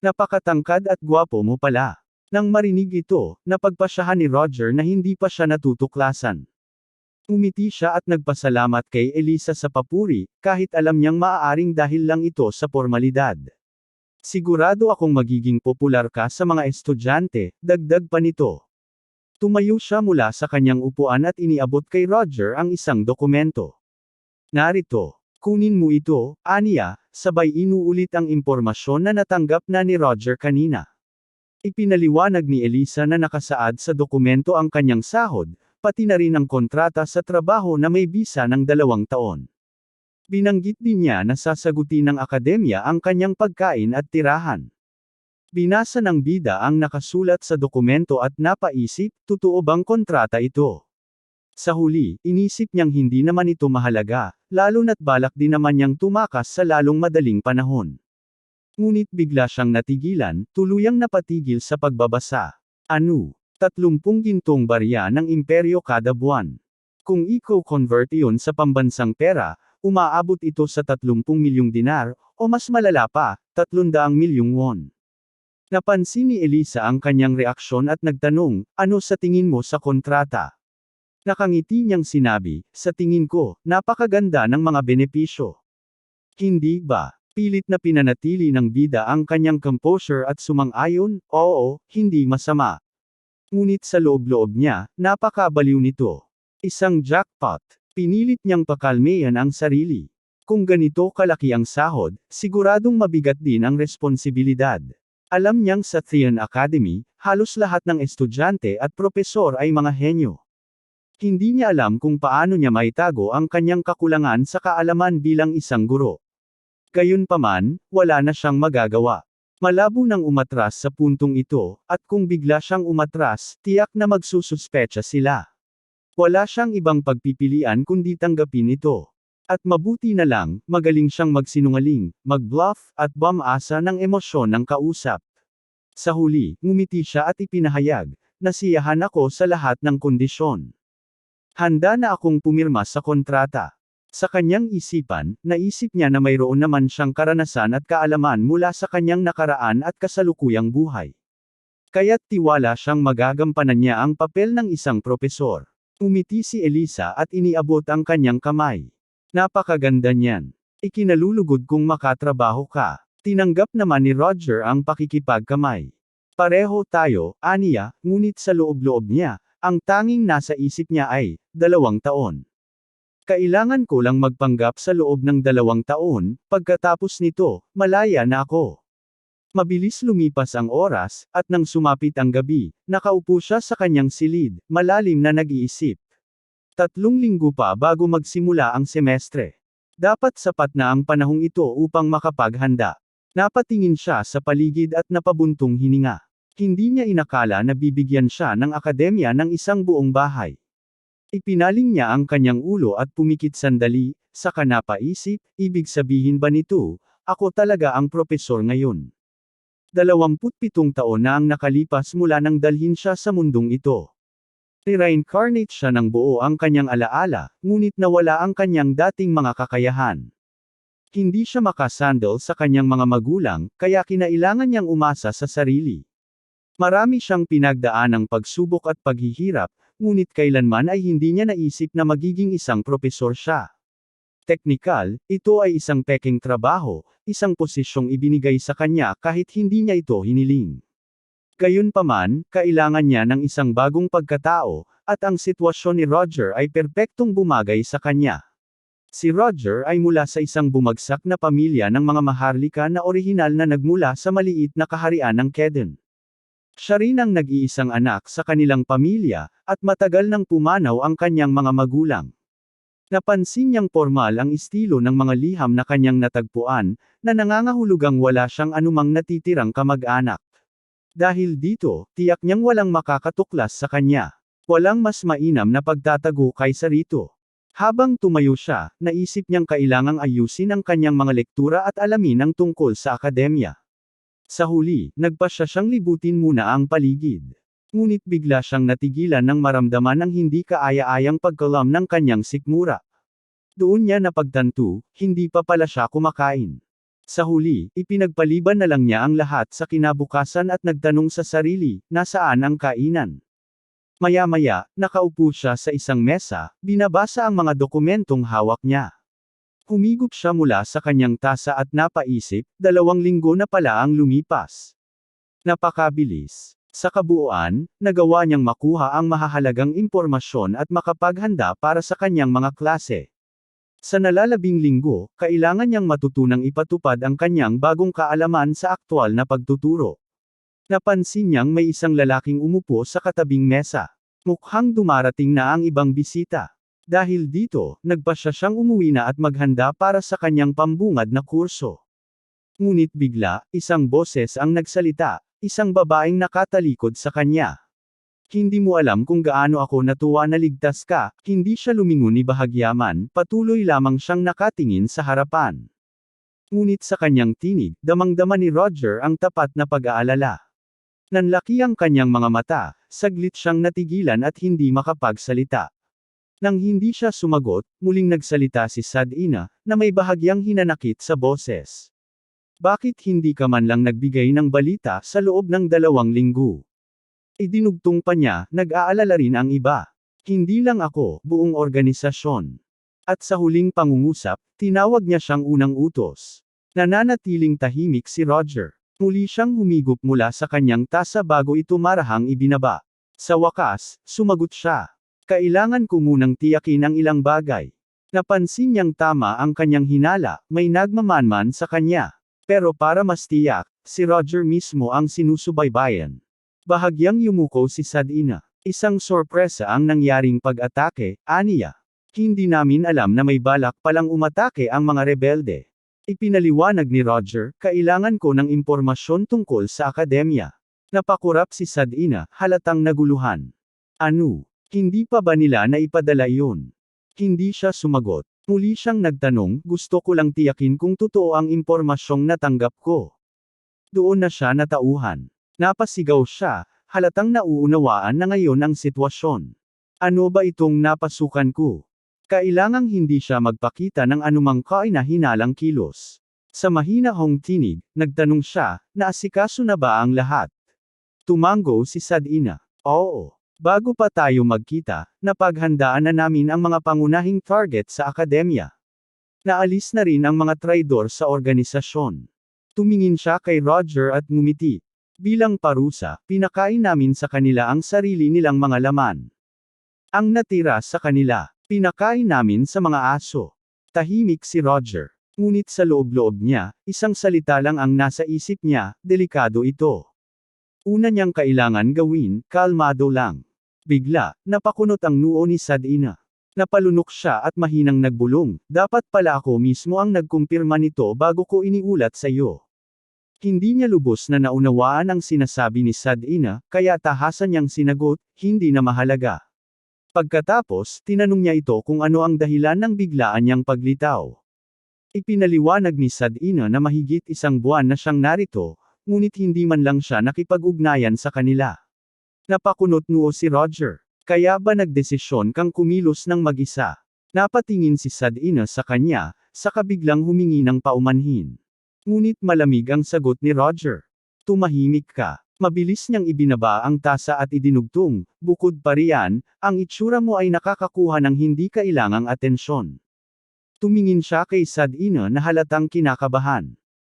Napakatangkad at gwapo mo pala. Nang marinig ito, napagpasyahan ni Roger na hindi pa siya natutuklasan. Umiti siya at nagpasalamat kay Elisa sa papuri, kahit alam niyang maaaring dahil lang ito sa formalidad. Sigurado akong magiging popular ka sa mga estudyante, dagdag pa nito. Tumayo siya mula sa kanyang upuan at iniabot kay Roger ang isang dokumento. Narito, kunin mo ito, aniya, sabay inuulit ang impormasyon na natanggap na ni Roger kanina. Ipinaliwanag ni Elisa na nakasaad sa dokumento ang kanyang sahod, pati na rin ang kontrata sa trabaho na may bisa ng 2 taon. Binanggit din niya na sasagutin ng akademya ang kanyang pagkain at tirahan. Binasa ng bida ang nakasulat sa dokumento at napaisip, totoo bang kontrata ito? Sa huli, inisip niyang hindi naman ito mahalaga, lalo na't balak din naman niyang tumakas sa lalong madaling panahon. Ngunit bigla siyang natigilan, tuluyang napatigil sa pagbabasa. Ano? 30 gintong barya ng imperyo kada buwan. Kung i-convert iyon sa pambansang pera, umaabot ito sa 30 milyong dinar, o mas malala pa, 300 milyong won. Napansin ni Elisa ang kanyang reaksyon at nagtanong, ano sa tingin mo sa kontrata? Nakangiti niyang sinabi, sa tingin ko, napakaganda ng mga benepisyo. Hindi ba? Pilit na pinanatili ng bida ang kanyang composure at sumang-ayon, oo, hindi masama. Ngunit sa loob-loob niya, napakabaliw nito. Isang jackpot. Pinilit niyang pakalmeyan ang sarili. Kung ganito kalaki ang sahod, siguradong mabigat din ang responsibilidad. Alam niyang sa Theon Academy, halos lahat ng estudyante at propesor ay mga henyo. Hindi niya alam kung paano niya maitago ang kanyang kakulangan sa kaalaman bilang isang guro. Gayunpaman, wala na siyang magagawa. Malabo nang umatras sa puntong ito, at kung bigla siyang umatras, tiyak na magsususpecha sila. Wala siyang ibang pagpipilian kundi tanggapin ito. At mabuti na lang, magaling siyang magsinungaling, mag-bluff, at bumasa ng emosyon ng kausap. Sa huli, ngumiti siya at ipinahayag, nasiyahan ako sa lahat ng kondisyon. Handa na akong pumirma sa kontrata. Sa kanyang isipan, naisip niya na mayroon naman siyang karanasan at kaalaman mula sa kanyang nakaraan at kasalukuyang buhay. Kaya't tiwala siyang magagampanan niya ang papel ng isang propesor. Umiti si Elisa at iniabot ang kanyang kamay. Napakaganda niyan. Ikinalulugod kung makatrabaho ka. Tinanggap naman ni Roger ang pakikipagkamay. Pareho tayo, aniya, ngunit sa loob-loob niya, ang tanging nasa isip niya ay, 2 taon. Kailangan ko lang magpanggap sa loob ng 2 taon, pagkatapos nito, malaya na ako. Mabilis lumipas ang oras, at nang sumapit ang gabi, nakaupo siya sa kanyang silid, malalim na nag-iisip. 3 linggo pa bago magsimula ang semestre. Dapat sapat na ang panahong ito upang makapaghanda. Napatingin siya sa paligid at napabuntong hininga. Hindi niya inakala na bibigyan siya ng akademya ng isang buong bahay. Ipinaling niya ang kanyang ulo at pumikit sandali, saka napaisip, ibig sabihin ba nito, ako talaga ang propesor ngayon. 27 taon na ang nakalipas mula nang dalhin siya sa mundong ito. Ni-reincarnate siya ng buo ang kanyang alaala, ngunit nawala ang kanyang dating mga kakayahan. Hindi siya makasandal sa kanyang mga magulang, kaya kinailangan niyang umasa sa sarili. Marami siyang pinagdaanang pagsubok at paghihirap, ngunit kailanman ay hindi niya naisip na magiging isang propesor siya. Teknikal, ito ay isang peking trabaho, isang posisyong ibinigay sa kanya kahit hindi niya ito hiniling. Gayunpaman, kailangan niya ng isang bagong pagkatao, at ang sitwasyon ni Roger ay perpektong bumagay sa kanya. Si Roger ay mula sa isang bumagsak na pamilya ng mga maharlika na orihinal na nagmula sa maliit na kaharian ng Kedon. Siya rin ang nag-iisang anak sa kanilang pamilya, at matagal nang pumanaw ang kanyang mga magulang. Napansin niyang pormal ang estilo ng mga liham na kanyang natagpuan, na nangangahulugang wala siyang anumang natitirang kamag-anak. Dahil dito, tiyak niyang walang makakatuklas sa kanya. Walang mas mainam na pagtatago kaysa rito. Habang tumayo siya, naisip niyang kailangang ayusin ang kanyang mga lektura at alamin ang tungkol sa akademya. Sa huli, nagpasya siyang libutin muna ang paligid. Ngunit bigla siyang natigilan nang maramdaman ang hindi kaaya-ayang pagkalam ng kanyang sikmura. Doon niya napagtanto, hindi pa pala siya kumakain. Sa huli, ipinagpaliban na lang niya ang lahat sa kinabukasan at nagtanong sa sarili, nasaan ang kainan? Maya-maya, nakaupo siya sa isang mesa, binabasa ang mga dokumentong hawak niya. Humigop siya mula sa kanyang tasa at napaisip, 2 linggo na pala ang lumipas. Napakabilis. Sa kabuuan, nagawa niyang makuha ang mahahalagang impormasyon at makapaghanda para sa kanyang mga klase. Sa nalalabing linggo, kailangan niyang matutunang ipatupad ang kanyang bagong kaalaman sa aktwal na pagtuturo. Napansin niyang may isang lalaking umupo sa katabing mesa. Mukhang dumarating na ang ibang bisita. Dahil dito, nagpasya siyang umuwi na at maghanda para sa kanyang pambungad na kurso. Ngunit bigla, isang boses ang nagsalita, isang babaeng nakatalikod sa kanya. Hindi mo alam kung gaano ako natuwa na ligtas ka, hindi siya lumingon ni bahagyaman, patuloy lamang siyang nakatingin sa harapan. Ngunit sa kanyang tinig, damang-dama ni Roger ang tapat na pag-aalala. Nanlaki ang kanyang mga mata, saglit siyang natigilan at hindi makapagsalita. Nang hindi siya sumagot, muling nagsalita si Sad-ina, na may bahagyang hinanakit sa boses. Bakit hindi ka man lang nagbigay ng balita sa loob ng 2 linggo? Idinugtong pa niya, nag-aalala rin ang iba. Hindi lang ako, buong organisasyon. At sa huling pangungusap, tinawag niya siyang unang utos. Nananatiling tahimik si Roger. Muli siyang humigop mula sa kanyang tasa bago ito marahang ibinaba. Sa wakas, sumagot siya. Kailangan ko munang tiyakin ang ilang bagay. Napansin niyang tama ang kanyang hinala, may nagmamanman sa kanya. Pero para mas tiyak, si Roger mismo ang sinusubaybayan. Bahagyang yumuko si Sad-ina. Isang sorpresa ang nangyaring pag-atake, aniya. Hindi namin alam na may balak palang umatake ang mga rebelde. Ipinaliwanag ni Roger, kailangan ko ng impormasyon tungkol sa akademya. Napakurap si Sad-ina, halatang naguluhan. Ano? Hindi pa ba nila naipadala iyon? Hindi siya sumagot. Muli siyang nagtanong, gusto ko lang tiyakin kung totoo ang impormasyong natanggap ko. Doon na siya natauhan. Napasigaw siya, halatang nauunawaan na ngayon ang sitwasyon. Ano ba itong napasukan ko? Kailangang hindi siya magpakita ng anumang kaina-hinalang kilos. Sa mahinahong tinig, nagtanong siya, naasikaso na ba ang lahat? Tumango si Sad-ina. Oo. Bago pa tayo magkita, napaghandaan na namin ang mga pangunahing target sa akademya. Naalis na rin ang mga traidor sa organisasyon. Tumingin siya kay Roger at ngumiti. Bilang parusa, pinakain namin sa kanila ang sarili nilang mga laman. Ang natira sa kanila, pinakain namin sa mga aso. Tahimik si Roger. Ngunit sa loob-loob niya, isang salita lang ang nasa isip niya, delikado ito. Una niyang kailangan gawin, kalmado lang. Bigla, napakunot ang noo ni Sad-ina. Napalunok siya at mahinang nagbulong, dapat pala ako mismo ang nagkumpirma nito bago ko iniulat sa iyo. Hindi niya lubos na naunawaan ang sinasabi ni Sad-ina, kaya tahasan niyang sinagot, hindi na mahalaga. Pagkatapos, tinanong niya ito kung ano ang dahilan ng biglaan niyang paglitaw. Ipinaliwanag ni Sad-ina na mahigit 1 buwan na siyang narito, ngunit hindi man lang siya nakipag-ugnayan sa kanila. Napakunot noo si Roger. Kaya ba nagdesisyon kang kumilos ng mag-isa? Napatingin si Sad-ina sa kanya, saka biglang humingi ng paumanhin. Ngunit malamig ang sagot ni Roger. Tumahimik ka. Mabilis niyang ibinaba ang tasa at idinugtong, bukod pa riyan, ang itsura mo ay nakakakuha ng hindi kailangang atensyon. Tumingin siya kay Sad-ina na halatang kinakabahan.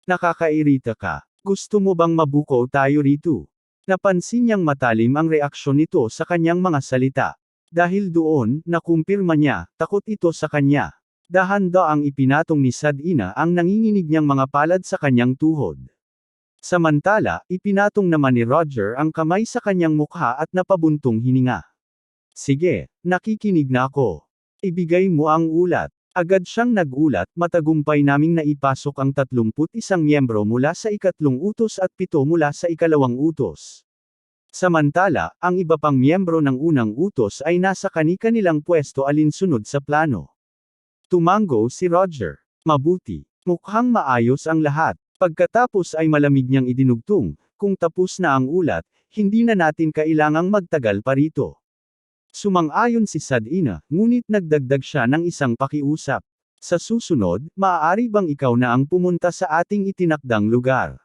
Nakakairita ka. Gusto mo bang mabuko tayo rito? Napansin niyang matalim ang reaksyon nito sa kanyang mga salita. Dahil doon, nakumpirma niya, takot ito sa kanya. Dahan-daang ipinatong ni Sad-ina ang nanginginig niyang mga palad sa kanyang tuhod. Samantala, ipinatong naman ni Roger ang kamay sa kanyang mukha at napabuntong hininga. Sige, nakikinig na ako. Ibigay mo ang ulat. Agad siyang nagulat, matagumpay naming naipasok ang 31 miyembro mula sa ikatlong utos at 7 mula sa ikalawang utos. Samantala, ang iba pang miyembro ng unang utos ay nasa kani-kanilang pwesto alinsunod sa plano. Tumango si Roger. Mabuti. Mukhang maayos ang lahat. Pagkatapos ay malamig niyang idinugtong, kung tapos na ang ulat, hindi na natin kailangang magtagal pa rito. Sumang-ayon si Sadina, ngunit nagdagdag siya ng isang pakiusap. Sa susunod, maaari bang ikaw na ang pumunta sa ating itinakdang lugar?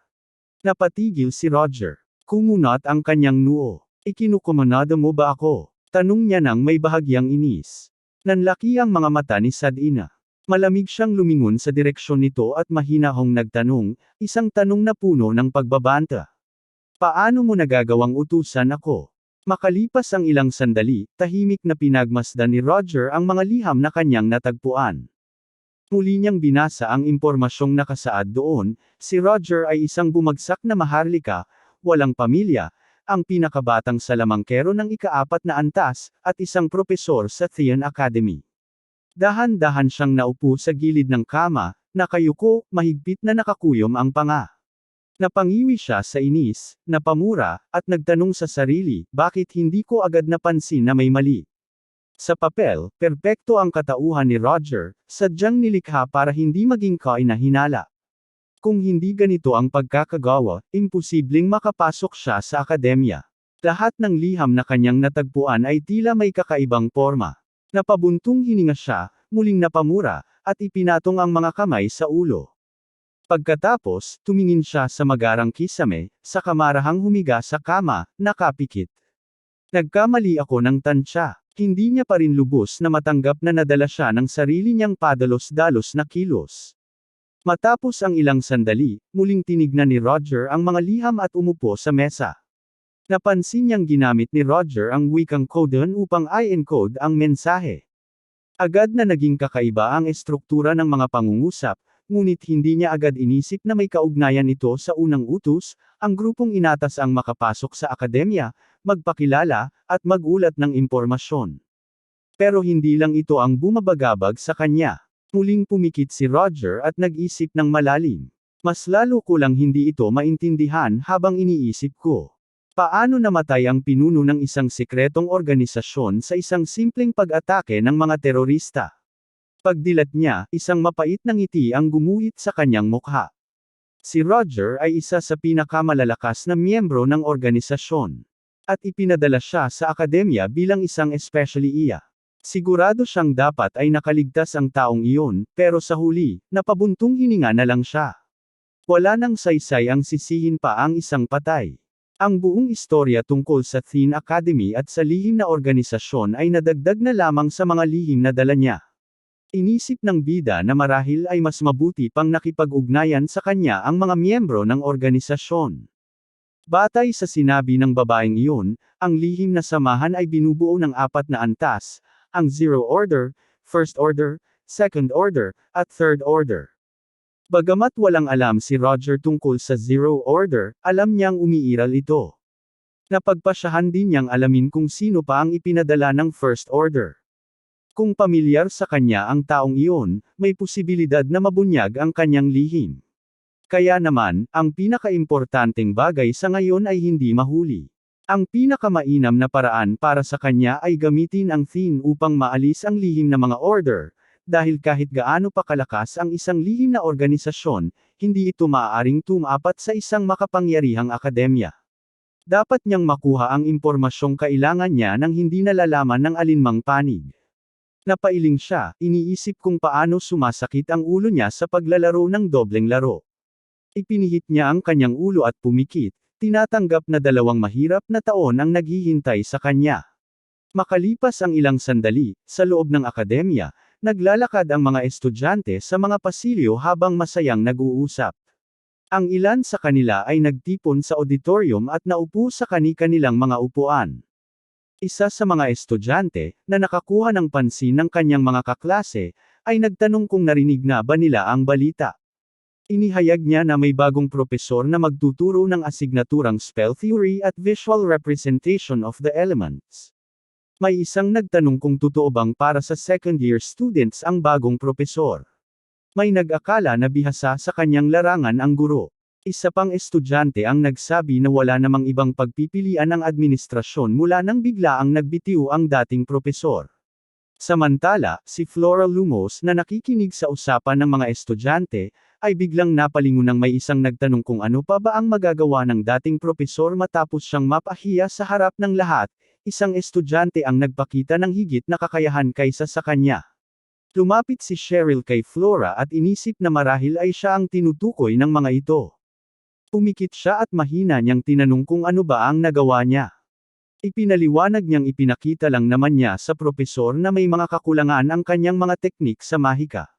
Napatigil si Roger. Kumunat ang kanyang noo. Ikinukumanada mo ba ako? Tanong niya nang may bahagyang inis. Nanlaki ang mga mata ni Sadina. Malamig siyang lumingon sa direksyon nito at mahinahong nagtanong, isang tanong na puno ng pagbabanta. Paano mo nagagawang utusan ako? Makalipas ang ilang sandali, tahimik na pinagmasdan ni Roger ang mga liham na kanyang natagpuan. Muli niyang binasa ang impormasyong nakasaad doon, si Roger ay isang bumagsak na maharlika, walang pamilya, ang pinakabatang salamangkero ng ika-4 na antas, at isang propesor sa Theon Academy. Dahan-dahan siyang naupo sa gilid ng kama, nakayuko, mahigpit na nakakuyom ang panga. Napangiwi siya sa inis, napamura, at nagtanong sa sarili, bakit hindi ko agad napansin na may mali? Sa papel, perpekto ang katauhan ni Roger, sadyang nilikha para hindi maging kainahinala. Kung hindi ganito ang pagkakagawa, imposibleng makapasok siya sa akademya. Lahat ng liham na kanyang natagpuan ay tila may kakaibang forma. Napabuntong hininga siya, muling napamura, at ipinatong ang mga kamay sa ulo. Pagkatapos, tumingin siya sa magarang kisame, sa kamarahang humiga sa kama, nakapikit. Nagkamali ako ng tansya. Hindi niya pa rin lubos na matanggap na nadala siya ng sarili niyang padalos-dalos na kilos. Matapos ang ilang sandali, muling tinignan ni Roger ang mga liham at umupo sa mesa. Napansin niyang ginamit ni Roger ang wikang Kodan upang i-encode ang mensahe. Agad na naging kakaiba ang estruktura ng mga pangungusap, ngunit hindi niya agad inisip na may kaugnayan ito sa unang utos, ang grupong inatas ang makapasok sa akademya, magpakilala, at magulat ng impormasyon. Pero hindi lang ito ang bumabagabag sa kanya. Muling pumikit si Roger at nag-isip ng malalim. Mas lalo ko lang hindi ito maintindihan habang iniisip ko. Paano namatay ang pinuno ng isang sekretong organisasyon sa isang simpleng pag-atake ng mga terorista? Pagdilat niya, isang mapait na ngiti ang gumuhit sa kanyang mukha. Si Roger ay isa sa pinakamalalakas na miyembro ng organisasyon. At ipinadala siya sa akademya bilang isang especially. Sigurado siyang dapat ay nakaligtas ang taong iyon, pero sa huli, napabuntong hininga na lang siya. Wala nang saysay ang sisihin pa ang isang patay. Ang buong istorya tungkol sa Theon Academy at sa lihim na organisasyon ay nadagdag na lamang sa mga lihim na dala niya. Inisip ng bida na marahil ay mas mabuti pang nakipag-ugnayan sa kanya ang mga miyembro ng organisasyon. Batay sa sinabi ng babaeng iyon, ang lihim na samahan ay binubuo ng 4 na antas, ang Zero Order, First Order, Second Order, at Third Order. Bagamat walang alam si Roger tungkol sa Zero Order, alam niyang umiiral ito. Napagpasyahan din niyang alamin kung sino pa ang ipinadala ng First Order. Kung pamilyar sa kanya ang taong iyon, may posibilidad na mabunyag ang kanyang lihim. Kaya naman, ang pinakaimportanteng bagay sa ngayon ay hindi mahuli. Ang pinakamainam na paraan para sa kanya ay gamitin ang Theon upang maalis ang lihim na mga order, dahil kahit gaano pa kalakas ang isang lihim na organisasyon, hindi ito maaaring tumapat sa isang makapangyarihang akademya. Dapat niyang makuha ang impormasyong kailangan niya nang hindi nalalaman ng alinmang panig. Napailing siya, iniisip kung paano sumasakit ang ulo niya sa paglalaro ng dobleng laro. Ipinihit niya ang kanyang ulo at pumikit. Tinatanggap na 2 mahirap na taon ang naghihintay sa kanya. Makalipas ang ilang sandali, sa loob ng akademya, naglalakad ang mga estudyante sa mga pasilyo habang masayang nag-uusap. Ang ilan sa kanila ay nagtipon sa auditorium at naupo sa kani-kanilang mga upuan. Isa sa mga estudyante, na nakakuha ng pansin ng kanyang mga kaklase, ay nagtanong kung narinig na ba nila ang balita. Inihayag niya na may bagong propesor na magtuturo ng asignaturang Spell Theory at Visual Representation of the Elements. May isang nagtanong kung totoo bang para sa second-year students ang bagong propesor. May nag-akala na bihasa sa kanyang larangan ang guro. Isa pang estudyante ang nagsabi na wala namang ibang pagpipilian ng administrasyon mula nang biglaang nagbitiw ang dating propesor. Samantala, si Flora Lumos na nakikinig sa usapan ng mga estudyante, ay biglang napalingon nang may isang nagtanong kung ano pa ba ang magagawa ng dating propesor matapos siyang mapahiya sa harap ng lahat. Isang estudyante ang nagpakita ng higit na kakayahan kaysa sa kanya. Lumapit si Cheryl kay Flora at inisip na marahil ay siya ang tinutukoy ng mga ito. Pumikit siya at mahina niyang tinanong kung ano ba ang nagawa niya. Ipinaliwanag niyang ipinakita lang naman niya sa propesor na may mga kakulangan ang kanyang mga teknik sa mahika.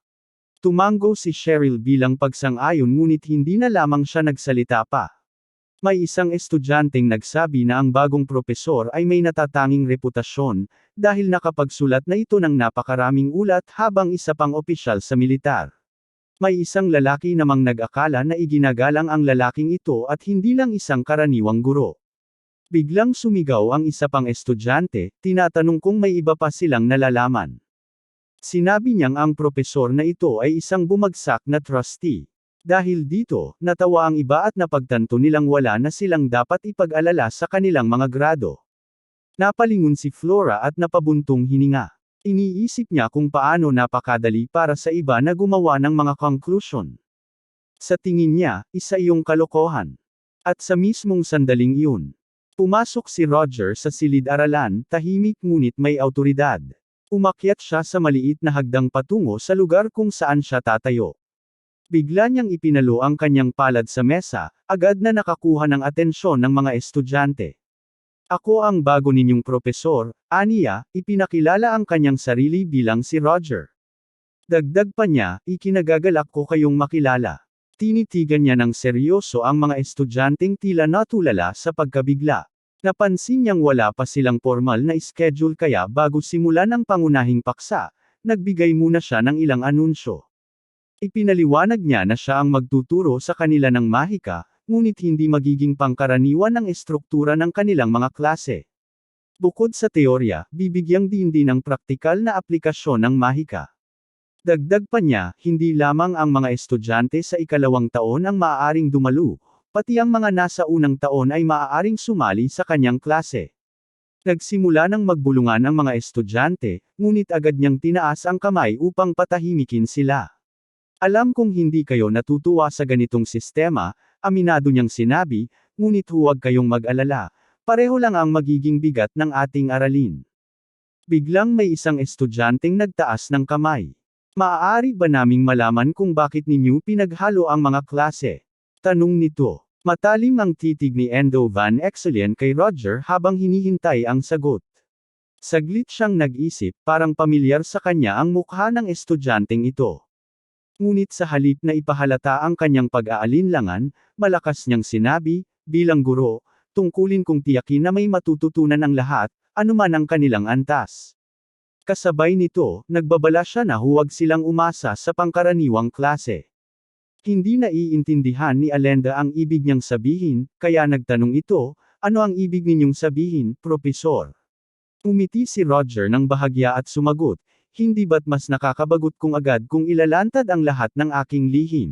Tumango si Cheryl bilang pagsang-ayon ngunit hindi na lamang siya nagsalita pa. May isang estudyanteng nagsabi na ang bagong propesor ay may natatanging reputasyon, dahil nakapagsulat na ito ng napakaraming ulat habang isa pang opisyal sa militar. May isang lalaki namang nag-akala na iginagalang ang lalaking ito at hindi lang isang karaniwang guro. Biglang sumigaw ang isa pang estudyante, tinatanong kung may iba pa silang nalalaman. Sinabi niyang ang propesor na ito ay isang bumagsak na trustee. Dahil dito, natawa ang iba at napagtanto nilang wala na silang dapat ipag-alala sa kanilang mga grado. Napalingon si Flora at napabuntong hininga. Iniisip niya kung paano napakadali para sa iba na gumawa ng mga conclusion. Sa tingin niya, isa iyong kalokohan. At sa mismong sandaling iyon, pumasok si Roger sa silid-aralan, tahimik ngunit may awtoridad. Umakyat siya sa maliit na hagdang patungo sa lugar kung saan siya tatayo. Bigla niyang ipinalo ang kanyang palad sa mesa, agad na nakakuha ng atensyon ng mga estudyante. Ako ang bago ninyong propesor, aniya, ipinakilala ang kanyang sarili bilang si Roger. Dagdag pa niya, ikinagagalak ko kayong makilala. Tinitigan niya ng seryoso ang mga estudyanteng tila natulala sa pagkabigla. Napansin niyang wala pa silang formal na schedule kaya bago simulan ang pangunahing paksa, nagbigay muna siya ng ilang anunsyo. Ipinaliwanag niya na siya ang magtuturo sa kanila ng mahika, ngunit hindi magiging pangkaraniwan ang estruktura ng kanilang mga klase. Bukod sa teorya, bibigyang din ng praktikal na aplikasyon ng mahika. Dagdag pa niya, hindi lamang ang mga estudyante sa ikalawang taon ang maaaring dumalo, pati ang mga nasa unang taon ay maaaring sumali sa kanyang klase. Nagsimula ng magbulungan ang mga estudyante, ngunit agad niyang tinaas ang kamay upang patahimikin sila. Alam kong hindi kayo natutuwa sa ganitong sistema, aminado niyang sinabi, ngunit huwag kayong mag-alala, pareho lang ang magiging bigat ng ating aralin. Biglang may isang estudyanteng nagtaas ng kamay. Maaari ba naming malaman kung bakit ninyo pinaghalo ang mga klase? Tanong nito. Matalim ang titig ni Endo Van Exelian kay Roger habang hinihintay ang sagot. Saglit siyang nag-isip, parang pamilyar sa kanya ang mukha ng estudyanteng ito. Ngunit sa halip na ipahalata ang kanyang pag-aalinlangan, malakas niyang sinabi, bilang guro, tungkulin kong tiyakin na may matututunan ang lahat, anuman ang kanilang antas. Kasabay nito, nagbabala siya na huwag silang umasa sa pangkaraniwang klase. Hindi naiintindihan ni Alenda ang ibig niyang sabihin, kaya nagtanong ito, ano ang ibig ninyong sabihin, Propesor? Umiti si Roger ng bahagya at sumagot, hindi ba't mas nakakabagot kung agad kung ilalantad ang lahat ng aking lihim?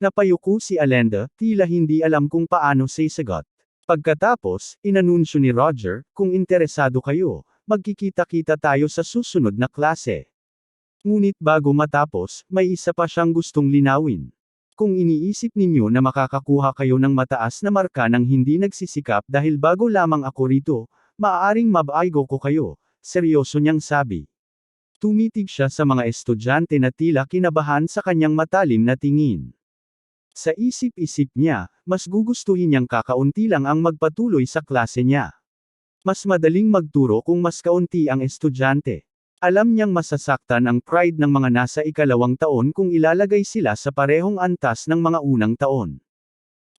Napayuko si Alenda, tila hindi alam kung paano sasagot. Pagkatapos, inanunsyo ni Roger, kung interesado kayo, magkikita-kita tayo sa susunod na klase. Ngunit bago matapos, may isa pa siyang gustong linawin. Kung iniisip ninyo na makakakuha kayo ng mataas na marka nang hindi nagsisikap dahil bago lamang ako rito, maaaring mabaigo ko kayo, seryoso niyang sabi. Tumitig siya sa mga estudyante na tila kinabahan sa kanyang matalim na tingin. Sa isip-isip niya, mas gugustuhin niyang kakaunti lang ang magpatuloy sa klase niya. Mas madaling magturo kung mas kaunti ang estudyante. Alam niyang masasaktan ang pride ng mga nasa ikalawang taon kung ilalagay sila sa parehong antas ng mga unang taon.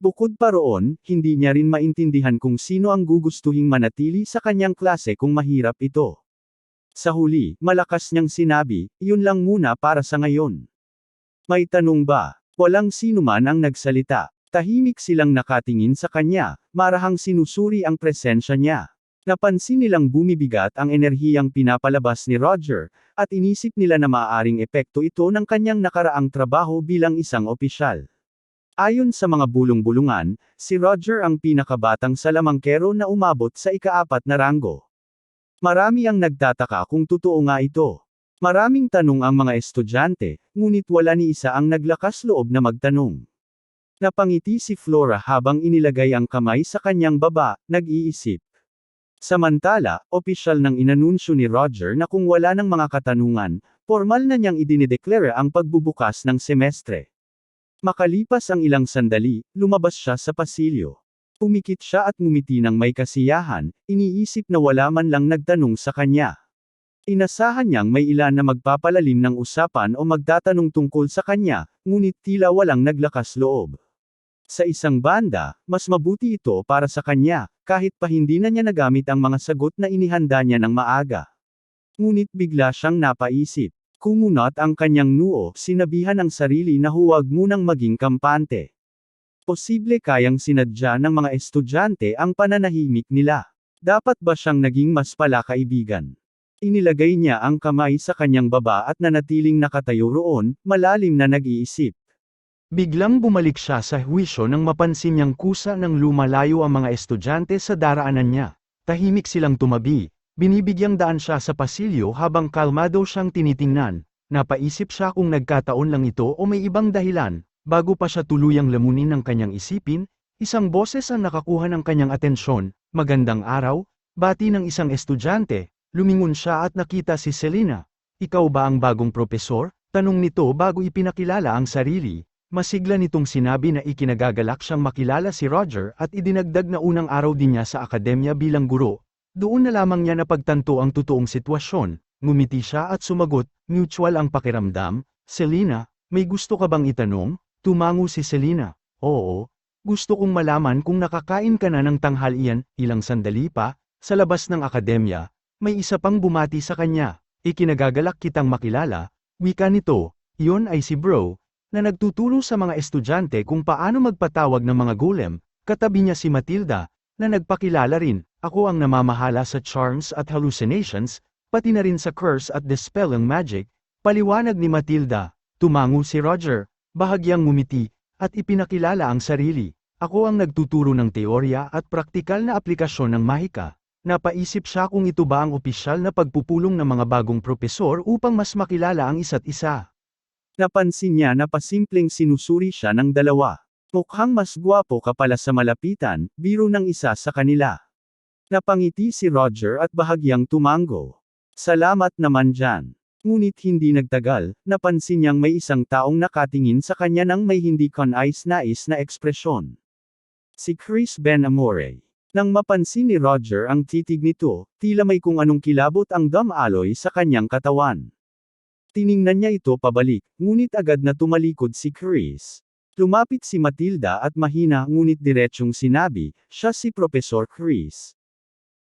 Bukod pa roon, hindi niya rin maintindihan kung sino ang gugustuhing manatili sa kanyang klase kung mahirap ito. Sa huli, malakas niyang sinabi, yun lang muna para sa ngayon. May tanong ba? Walang sinuman ang nagsalita. Tahimik silang nakatingin sa kanya, marahang sinusuri ang presensya niya. Napansin nilang bumibigat ang enerhiyang pinapalabas ni Roger, at inisip nila na maaaring epekto ito ng kanyang nakaraang trabaho bilang isang opisyal. Ayon sa mga bulong-bulungan, si Roger ang pinakabatang salamangkero na umabot sa ika-4 na ranggo. Marami ang nagtataka kung totoo nga ito. Maraming tanong ang mga estudyante, ngunit wala ni isa ang naglakas loob na magtanong. Napangiti si Flora habang inilagay ang kamay sa kanyang baba, nag-iisip. Samantala, opisyal nang inanunsyo ni Roger na kung wala ng mga katanungan, formal na niyang idinideklara ang pagbubukas ng semestre. Makalipas ang ilang sandali, lumabas siya sa pasilyo. Pumikit siya at ngumiti ng may kasiyahan, iniisip na wala man lang nagtanong sa kanya. Inasahan niyang may ilan na magpapalalim ng usapan o magtatanong tungkol sa kanya, ngunit tila walang naglakas loob. Sa isang banda, mas mabuti ito para sa kanya, kahit pa hindi na niya nagamit ang mga sagot na inihanda niya ng maaga. Ngunit bigla siyang napaisip. Kumunot ang kanyang noo, sinabihan ang sarili na huwag munang maging kampante. Posible kayang sinadya ng mga estudyante ang pananahimik nila. Dapat ba siyang naging mas palakaibigan? Inilagay niya ang kamay sa kanyang baba at nanatiling nakatayo roon, malalim na nag-iisip. Biglang bumalik siya sa huwisyo nang mapansin niyang kusa ng lumalayo ang mga estudyante sa daraanan niya. Tahimik silang tumabi, binibigyang daan siya sa pasilyo habang kalmado siyang tinitingnan. Napaisip siya kung nagkataon lang ito o may ibang dahilan. Bago pa siya tuluyang lamunin ng kanyang isipin, isang boses ang nakakuha ng kanyang atensyon. Magandang araw, bati ng isang estudyante. Lumingon siya at nakita si Selena. Ikaw ba ang bagong propesor? Tanong nito bago ipinakilala ang sarili. Masigla nitong sinabi na ikinagagalak siyang makilala si Roger at idinagdag na unang araw din niya sa akademya bilang guro. Doon na lamang niya napagtanto ang totoong sitwasyon. Ngumiti siya at sumagot, mutual ang pakiramdam. Selena, may gusto ka bang itanong? Tumango si Selena. Oo, gusto kong malaman kung nakakain ka na ng tanghalian. Ilang sandali pa, sa labas ng akademya, may isa pang bumati sa kanya. Ikinagagalak kitang makilala. Wika nito, iyon ay si Bro, na nagtuturo sa mga estudyante kung paano magpatawag ng mga golem. Katabi niya si Matilda, na nagpakilala rin. Ako ang namamahala sa charms at hallucinations, pati na rin sa curse at dispelling magic. Paliwanag ni Matilda. Tumango si Roger, bahagyang ngumiti, at ipinakilala ang sarili. Ako ang nagtuturo ng teorya at praktikal na aplikasyon ng mahika. Napaisip siya kung ito ba ang opisyal na pagpupulong ng mga bagong propesor upang mas makilala ang isa't isa. Napansin niya na pasimpleng sinusuri siya ng dalawa. Mukhang mas gwapo ka pala sa malapitan, biro ng isa sa kanila. Napangiti si Roger at bahagyang tumango. Salamat naman dyan. Ngunit hindi nagtagal, napansin niyang may isang taong nakatingin sa kanya nang may hindi kanais-nais na ekspresyon. Si Chris Benamore. Nang mapansin ni Roger ang titig nito, tila may kung anong kilabot ang damaloy sa kanyang katawan. Tiningnan niya ito pabalik, ngunit agad na tumalikod si Chris. Lumapit si Matilda at mahina ngunit diretsyong sinabi, siya si Professor Chris.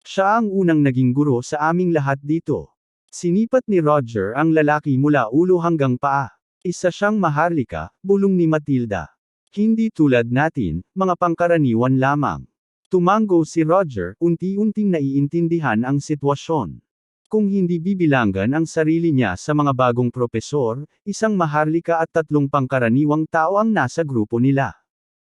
Siya ang unang naging guro sa aming lahat dito. Sinipat ni Roger ang lalaki mula ulo hanggang paa. Isa siyang maharlika, bulong ni Matilda. Hindi tulad natin, mga pangkaraniwan lamang. Tumango si Roger, unti-unting naiintindihan ang sitwasyon. Kung hindi bibilanggan ang sarili niya sa mga bagong propesor, isang maharlika at 3 pangkaraniwang tao ang nasa grupo nila.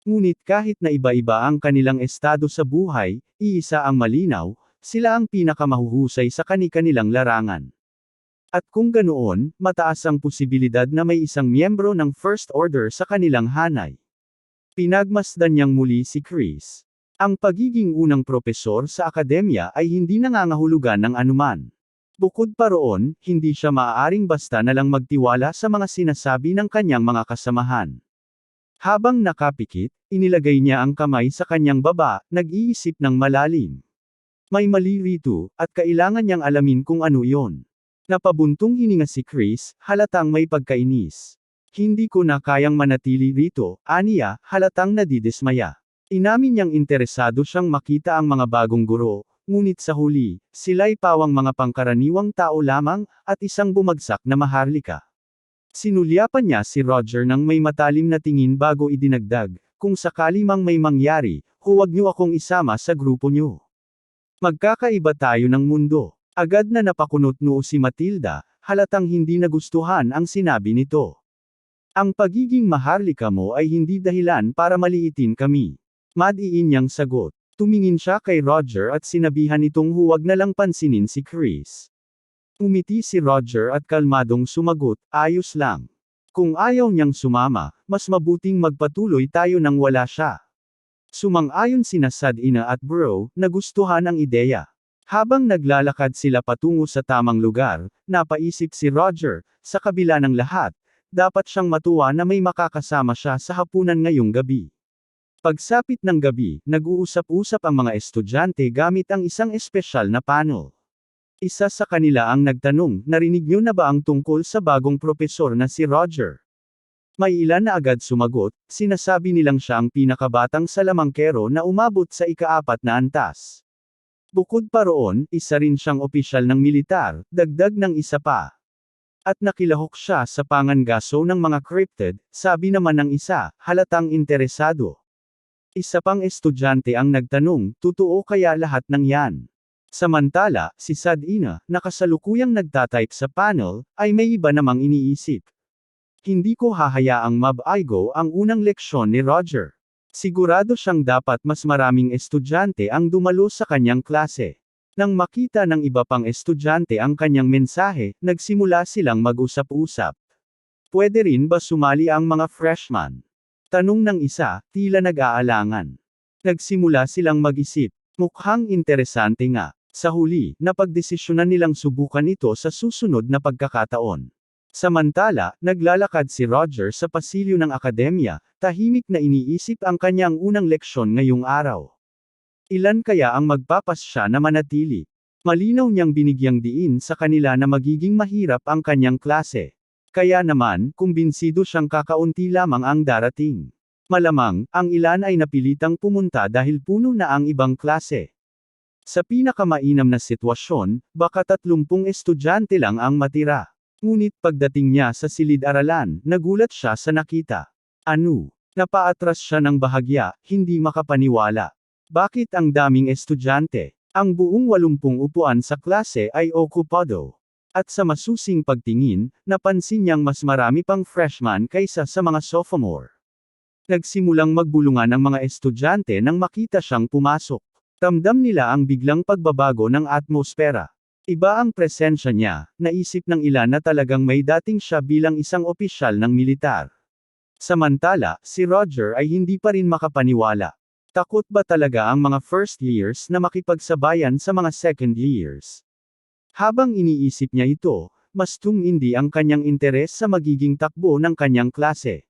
Ngunit kahit na iba-iba ang kanilang estado sa buhay, iisa ang malinaw, sila ang pinakamahuhusay sa kani-kanilang larangan. At kung ganoon, mataas ang posibilidad na may isang miyembro ng First Order sa kanilang hanay. Pinagmasdan niyang muli si Chris. Ang pagiging unang propesor sa akademya ay hindi nangangahulugan ng anuman. Bukod pa roon, hindi siya maaaring basta na lang magtiwala sa mga sinasabi ng kanyang mga kasamahan. Habang nakapikit, inilagay niya ang kamay sa kanyang baba, nag-iisip ng malalim. May mali rito, at kailangan niyang alamin kung ano iyon. Napabuntong hininga si Chris, halatang may pagkainis. Hindi ko na kayang manatili rito, aniya, halatang nadidismaya. Inamin niyang interesado siyang makita ang mga bagong guro. Ngunit sa huli, sila'y pawang mga pangkaraniwang tao lamang, at isang bumagsak na maharlika. Sinulyapan niya si Roger nang may matalim na tingin bago idinagdag, kung sakali mang may mangyari, huwag niyo akong isama sa grupo niyo. Magkakaiba tayo ng mundo. Agad na napakunot noo si Matilda, halatang hindi nagustuhan ang sinabi nito. Ang pagiging maharlika mo ay hindi dahilan para maliitin kami. Madiin niyang sagot. Tumingin siya kay Roger at sinabihan itong huwag na lang pansinin si Chris. Umiti si Roger at kalmadong sumagot, ayos lang. Kung ayaw niyang sumama, mas mabuting magpatuloy tayo nang wala siya. Sumang-ayon sina Sad-ina at Bro, nagustuhan ang ideya. Habang naglalakad sila patungo sa tamang lugar, napaisip si Roger, sa kabila ng lahat, dapat siyang matuwa na may makakasama siya sa hapunan ngayong gabi. Pagsapit ng gabi, nag-uusap-usap ang mga estudyante gamit ang isang espesyal na panel. Isa sa kanila ang nagtanong, narinig niyo na ba ang tungkol sa bagong propesor na si Roger? May ilan na agad sumagot, sinasabi nilang siya ang pinakabatang salamangkero na umabot sa ika-4 na antas. Bukod pa roon, isa rin siyang opisyal ng militar, dagdag ng isa pa. At nakilahok siya sa pangangaso ng mga cryptid, sabi naman ng isa, halatang interesado. Isa pang estudyante ang nagtanong, totoo kaya lahat ng yan? Samantala, si Sad-ina, na kasalukuyang nagtatype sa panel, ay may iba namang iniisip. Hindi ko hahayaang mabaigo ang unang leksyon ni Roger. Sigurado siyang dapat mas maraming estudyante ang dumalo sa kanyang klase. Nang makita ng iba pang estudyante ang kanyang mensahe, nagsimula silang mag-usap-usap. Pwede rin ba sumali ang mga freshman? Tanong ng isa, tila nag-aalangan. Nagsimula silang mag-isip. Mukhang interesante nga. Sa huli, napagdesisyonan nilang subukan ito sa susunod na pagkakataon. Samantala, naglalakad si Roger sa pasilyo ng akademya, tahimik na iniisip ang kanyang unang leksyon ngayong araw. Ilan kaya ang magpapasya na manatili? Malinaw niyang binigyang diin sa kanila na magiging mahirap ang kanyang klase. Kaya naman, kumbinsido siyang kakaunti lamang ang darating. Malamang, ang ilan ay napilitang pumunta dahil puno na ang ibang klase. Sa pinakamainam na sitwasyon, baka 30 estudyante lang ang matira. Ngunit pagdating niya sa silid-aralan, nagulat siya sa nakita. Ano? Napaatras siya ng bahagya, hindi makapaniwala. Bakit ang daming estudyante? Ang buong 80 upuan sa klase ay okupado. At sa masusing pagtingin, napansin niyang mas marami pang freshman kaysa sa mga sophomore. Nagsimulang magbulungan ang mga estudyante nang makita siyang pumasok. Ramdam nila ang biglang pagbabago ng atmosfera. Iba ang presensya niya, naisip ng ilan na talagang may dating siya bilang isang opisyal ng militar. Samantala, si Roger ay hindi pa rin makapaniwala. Takot ba talaga ang mga first years na makipagsabayan sa mga second years? Habang iniisip niya ito, mas tumindi ang kanyang interes sa magiging takbo ng kanyang klase.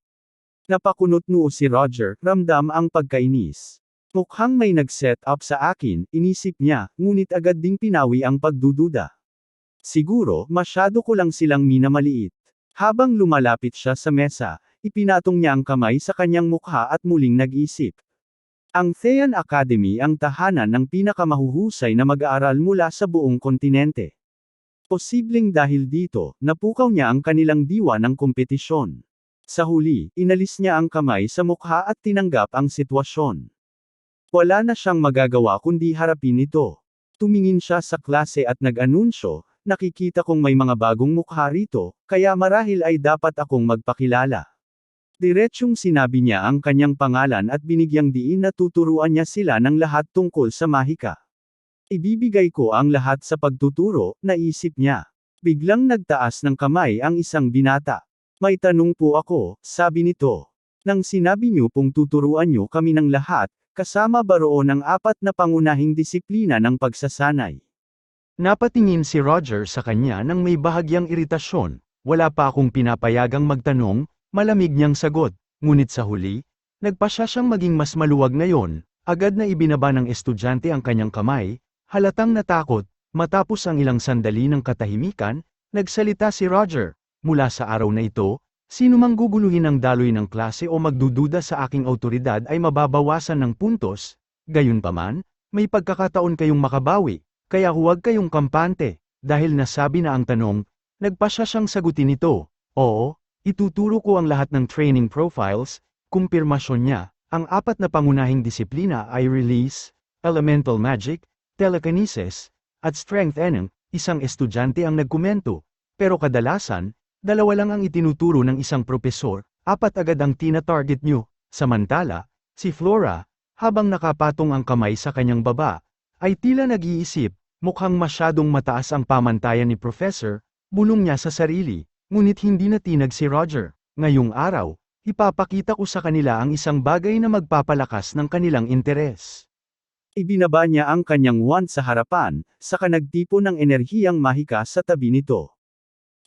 Napakunot noo si Roger, ramdam ang pagkainis. Mukhang may nag-set up sa akin, inisip niya, ngunit agad ding pinawi ang pagdududa. Siguro, masyado ko lang silang minamaliit. Habang lumalapit siya sa mesa, ipinatong niya ang kamay sa kanyang mukha at muling nag-isip. Ang Thean Academy ang tahanan ng pinakamahuhusay na mag-aaral mula sa buong kontinente. Posibleng dahil dito, napukaw niya ang kanilang diwa ng kompetisyon. Sa huli, inalis niya ang kamay sa mukha at tinanggap ang sitwasyon. Wala na siyang magagawa kundi harapin ito. Tumingin siya sa klase at nag-anunsyo, nakikita kong may mga bagong mukha rito, kaya marahil ay dapat akong magpakilala. Diretsyong sinabi niya ang kanyang pangalan at binigyang diin na tuturuan niya sila ng lahat tungkol sa mahika. Ibibigay ko ang lahat sa pagtuturo, naisip niya. Biglang nagtaas ng kamay ang isang binata. May tanong po ako, sabi nito. Nang sinabi niyo pong tuturuan niyo kami ng lahat, kasama ba roon ang 4 na pangunahing disiplina ng pagsasanay? Napatingin si Roger sa kanya nang may bahagyang iritasyon, wala pa akong pinapayagang magtanong, malamig niyang sagot, ngunit sa huli, nagpasya siyang maging mas maluwag ngayon, agad na ibinaba ng estudyante ang kanyang kamay, halatang natakot, matapos ang ilang sandali ng katahimikan, nagsalita si Roger, mula sa araw na ito, sino mang guguluhin ang daloy ng klase o magdududa sa aking awtoridad ay mababawasan ng puntos, gayunpaman, may pagkakataon kayong makabawi, kaya huwag kayong kampante, dahil nasabi na ang tanong, nagpasya siyang sagutin ito, oo, ituturo ko ang lahat ng training profiles, kumpirmasyon niya, ang 4 na pangunahing disiplina ay Release, Elemental Magic, telekinesis, at strength eneng, isang estudyante ang nagkomento, pero kadalasan, dalawa lang ang itinuturo ng isang propesor, 4 agad ang tina-target nyo. Samantala, si Flora, habang nakapatong ang kamay sa kanyang baba, ay tila nag-iisip, mukhang masyadong mataas ang pamantayan ni Professor, bulong niya sa sarili, ngunit hindi natinag si Roger. Ngayong araw, ipapakita ko sa kanila ang isang bagay na magpapalakas ng kanilang interes. Ibinaba niya ang kanyang wand sa harapan, saka nagtipon ng enerhiyang mahika sa tabi nito.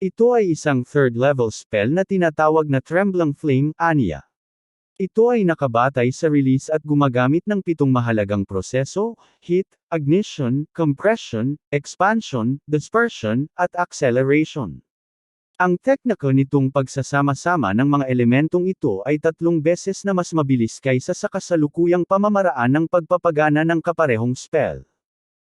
Ito ay isang third-level spell na tinatawag na Trembling Flame, aniya. Ito ay nakabatay sa release at gumagamit ng 7 mahalagang proseso: heat, ignition, compression, expansion, dispersion, at acceleration. Ang teknika nitong pagsasama-sama ng mga elementong ito ay 3 beses na mas mabilis kaysa sa kasalukuyang pamamaraan ng pagpapagana ng kaparehong spell.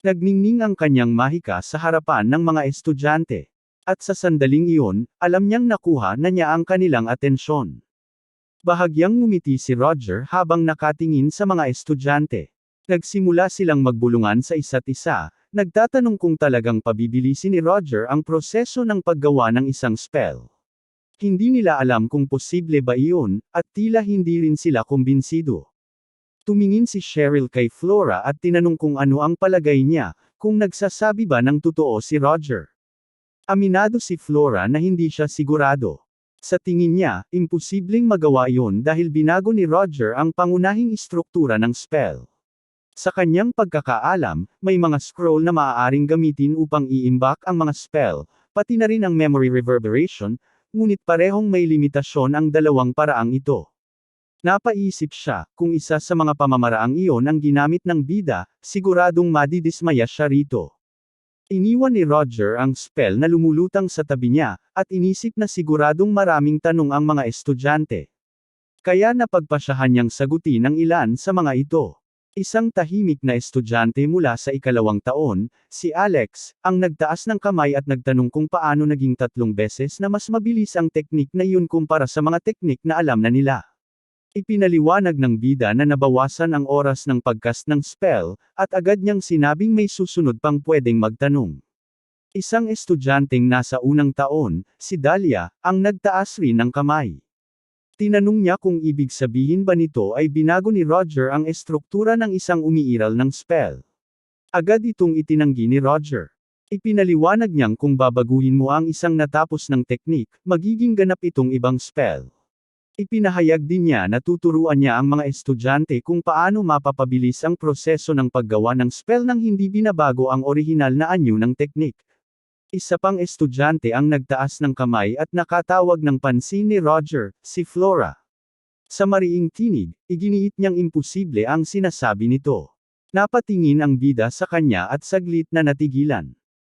Nagningning ang kanyang mahika sa harapan ng mga estudyante. At sa sandaling iyon, alam niyang nakuha na niya ang kanilang atensyon. Bahagyang ngumiti si Roger habang nakatingin sa mga estudyante. Nagsimula silang magbulungan sa isa't isa, nagtatanong kung talagang pabibilisin ni Roger ang proseso ng paggawa ng isang spell. Hindi nila alam kung posible ba iyon, at tila hindi rin sila kumbinsido. Tumingin si Cheryl kay Flora at tinanong kung ano ang palagay niya, kung nagsasabi ba ng totoo si Roger. Aminado si Flora na hindi siya sigurado. Sa tingin niya, imposibleng magawa iyon dahil binago ni Roger ang pangunahing istruktura ng spell. Sa kanyang pagkakaalam, may mga scroll na maaaring gamitin upang iimbak ang mga spell, pati na rin ang memory reverberation, ngunit parehong may limitasyon ang dalawang paraang ito. Napaisip siya, kung isa sa mga pamamaraang iyon ang ginamit ng bida, siguradong madidismaya siya rito. Iniwan ni Roger ang spell na lumulutang sa tabi niya, at inisip na siguradong maraming tanong ang mga estudyante. Kaya napagpasyahan niyang sagutin ang ilan sa mga ito. Isang tahimik na estudyante mula sa 2nd taon, si Alex, ang nagtaas ng kamay at nagtanong kung paano naging 3 beses na mas mabilis ang teknik na iyon kumpara sa mga teknik na alam na nila. Ipinaliwanag ng bida na nabawasan ang oras ng pagcast ng spell, at agad niyang sinabing may susunod pang pwedeng magtanong. Isang estudyanteng nasa unang taon, si Dahlia, ang nagtaas rin ng kamay. Tinanong niya kung ibig sabihin ba nito ay binago ni Roger ang estruktura ng isang umiiral ng spell. Agad itong itinanggi ni Roger. Ipinaliwanag niyang kung babaguhin mo ang isang natapos ng teknik, magiging ganap itong ibang spell. Ipinahayag din niya na tuturuan niya ang mga estudyante kung paano mapapabilis ang proseso ng paggawa ng spell nang hindi binabago ang orihinal na anyo ng teknik. Isa pang estudyante ang nagtaas ng kamay at nakatawag ng pansin ni Roger, si Flora. Sa mariing tinig, iginiit niyang imposible ang sinasabi nito. Napatingin ang bida sa kanya at saglit na natigilan.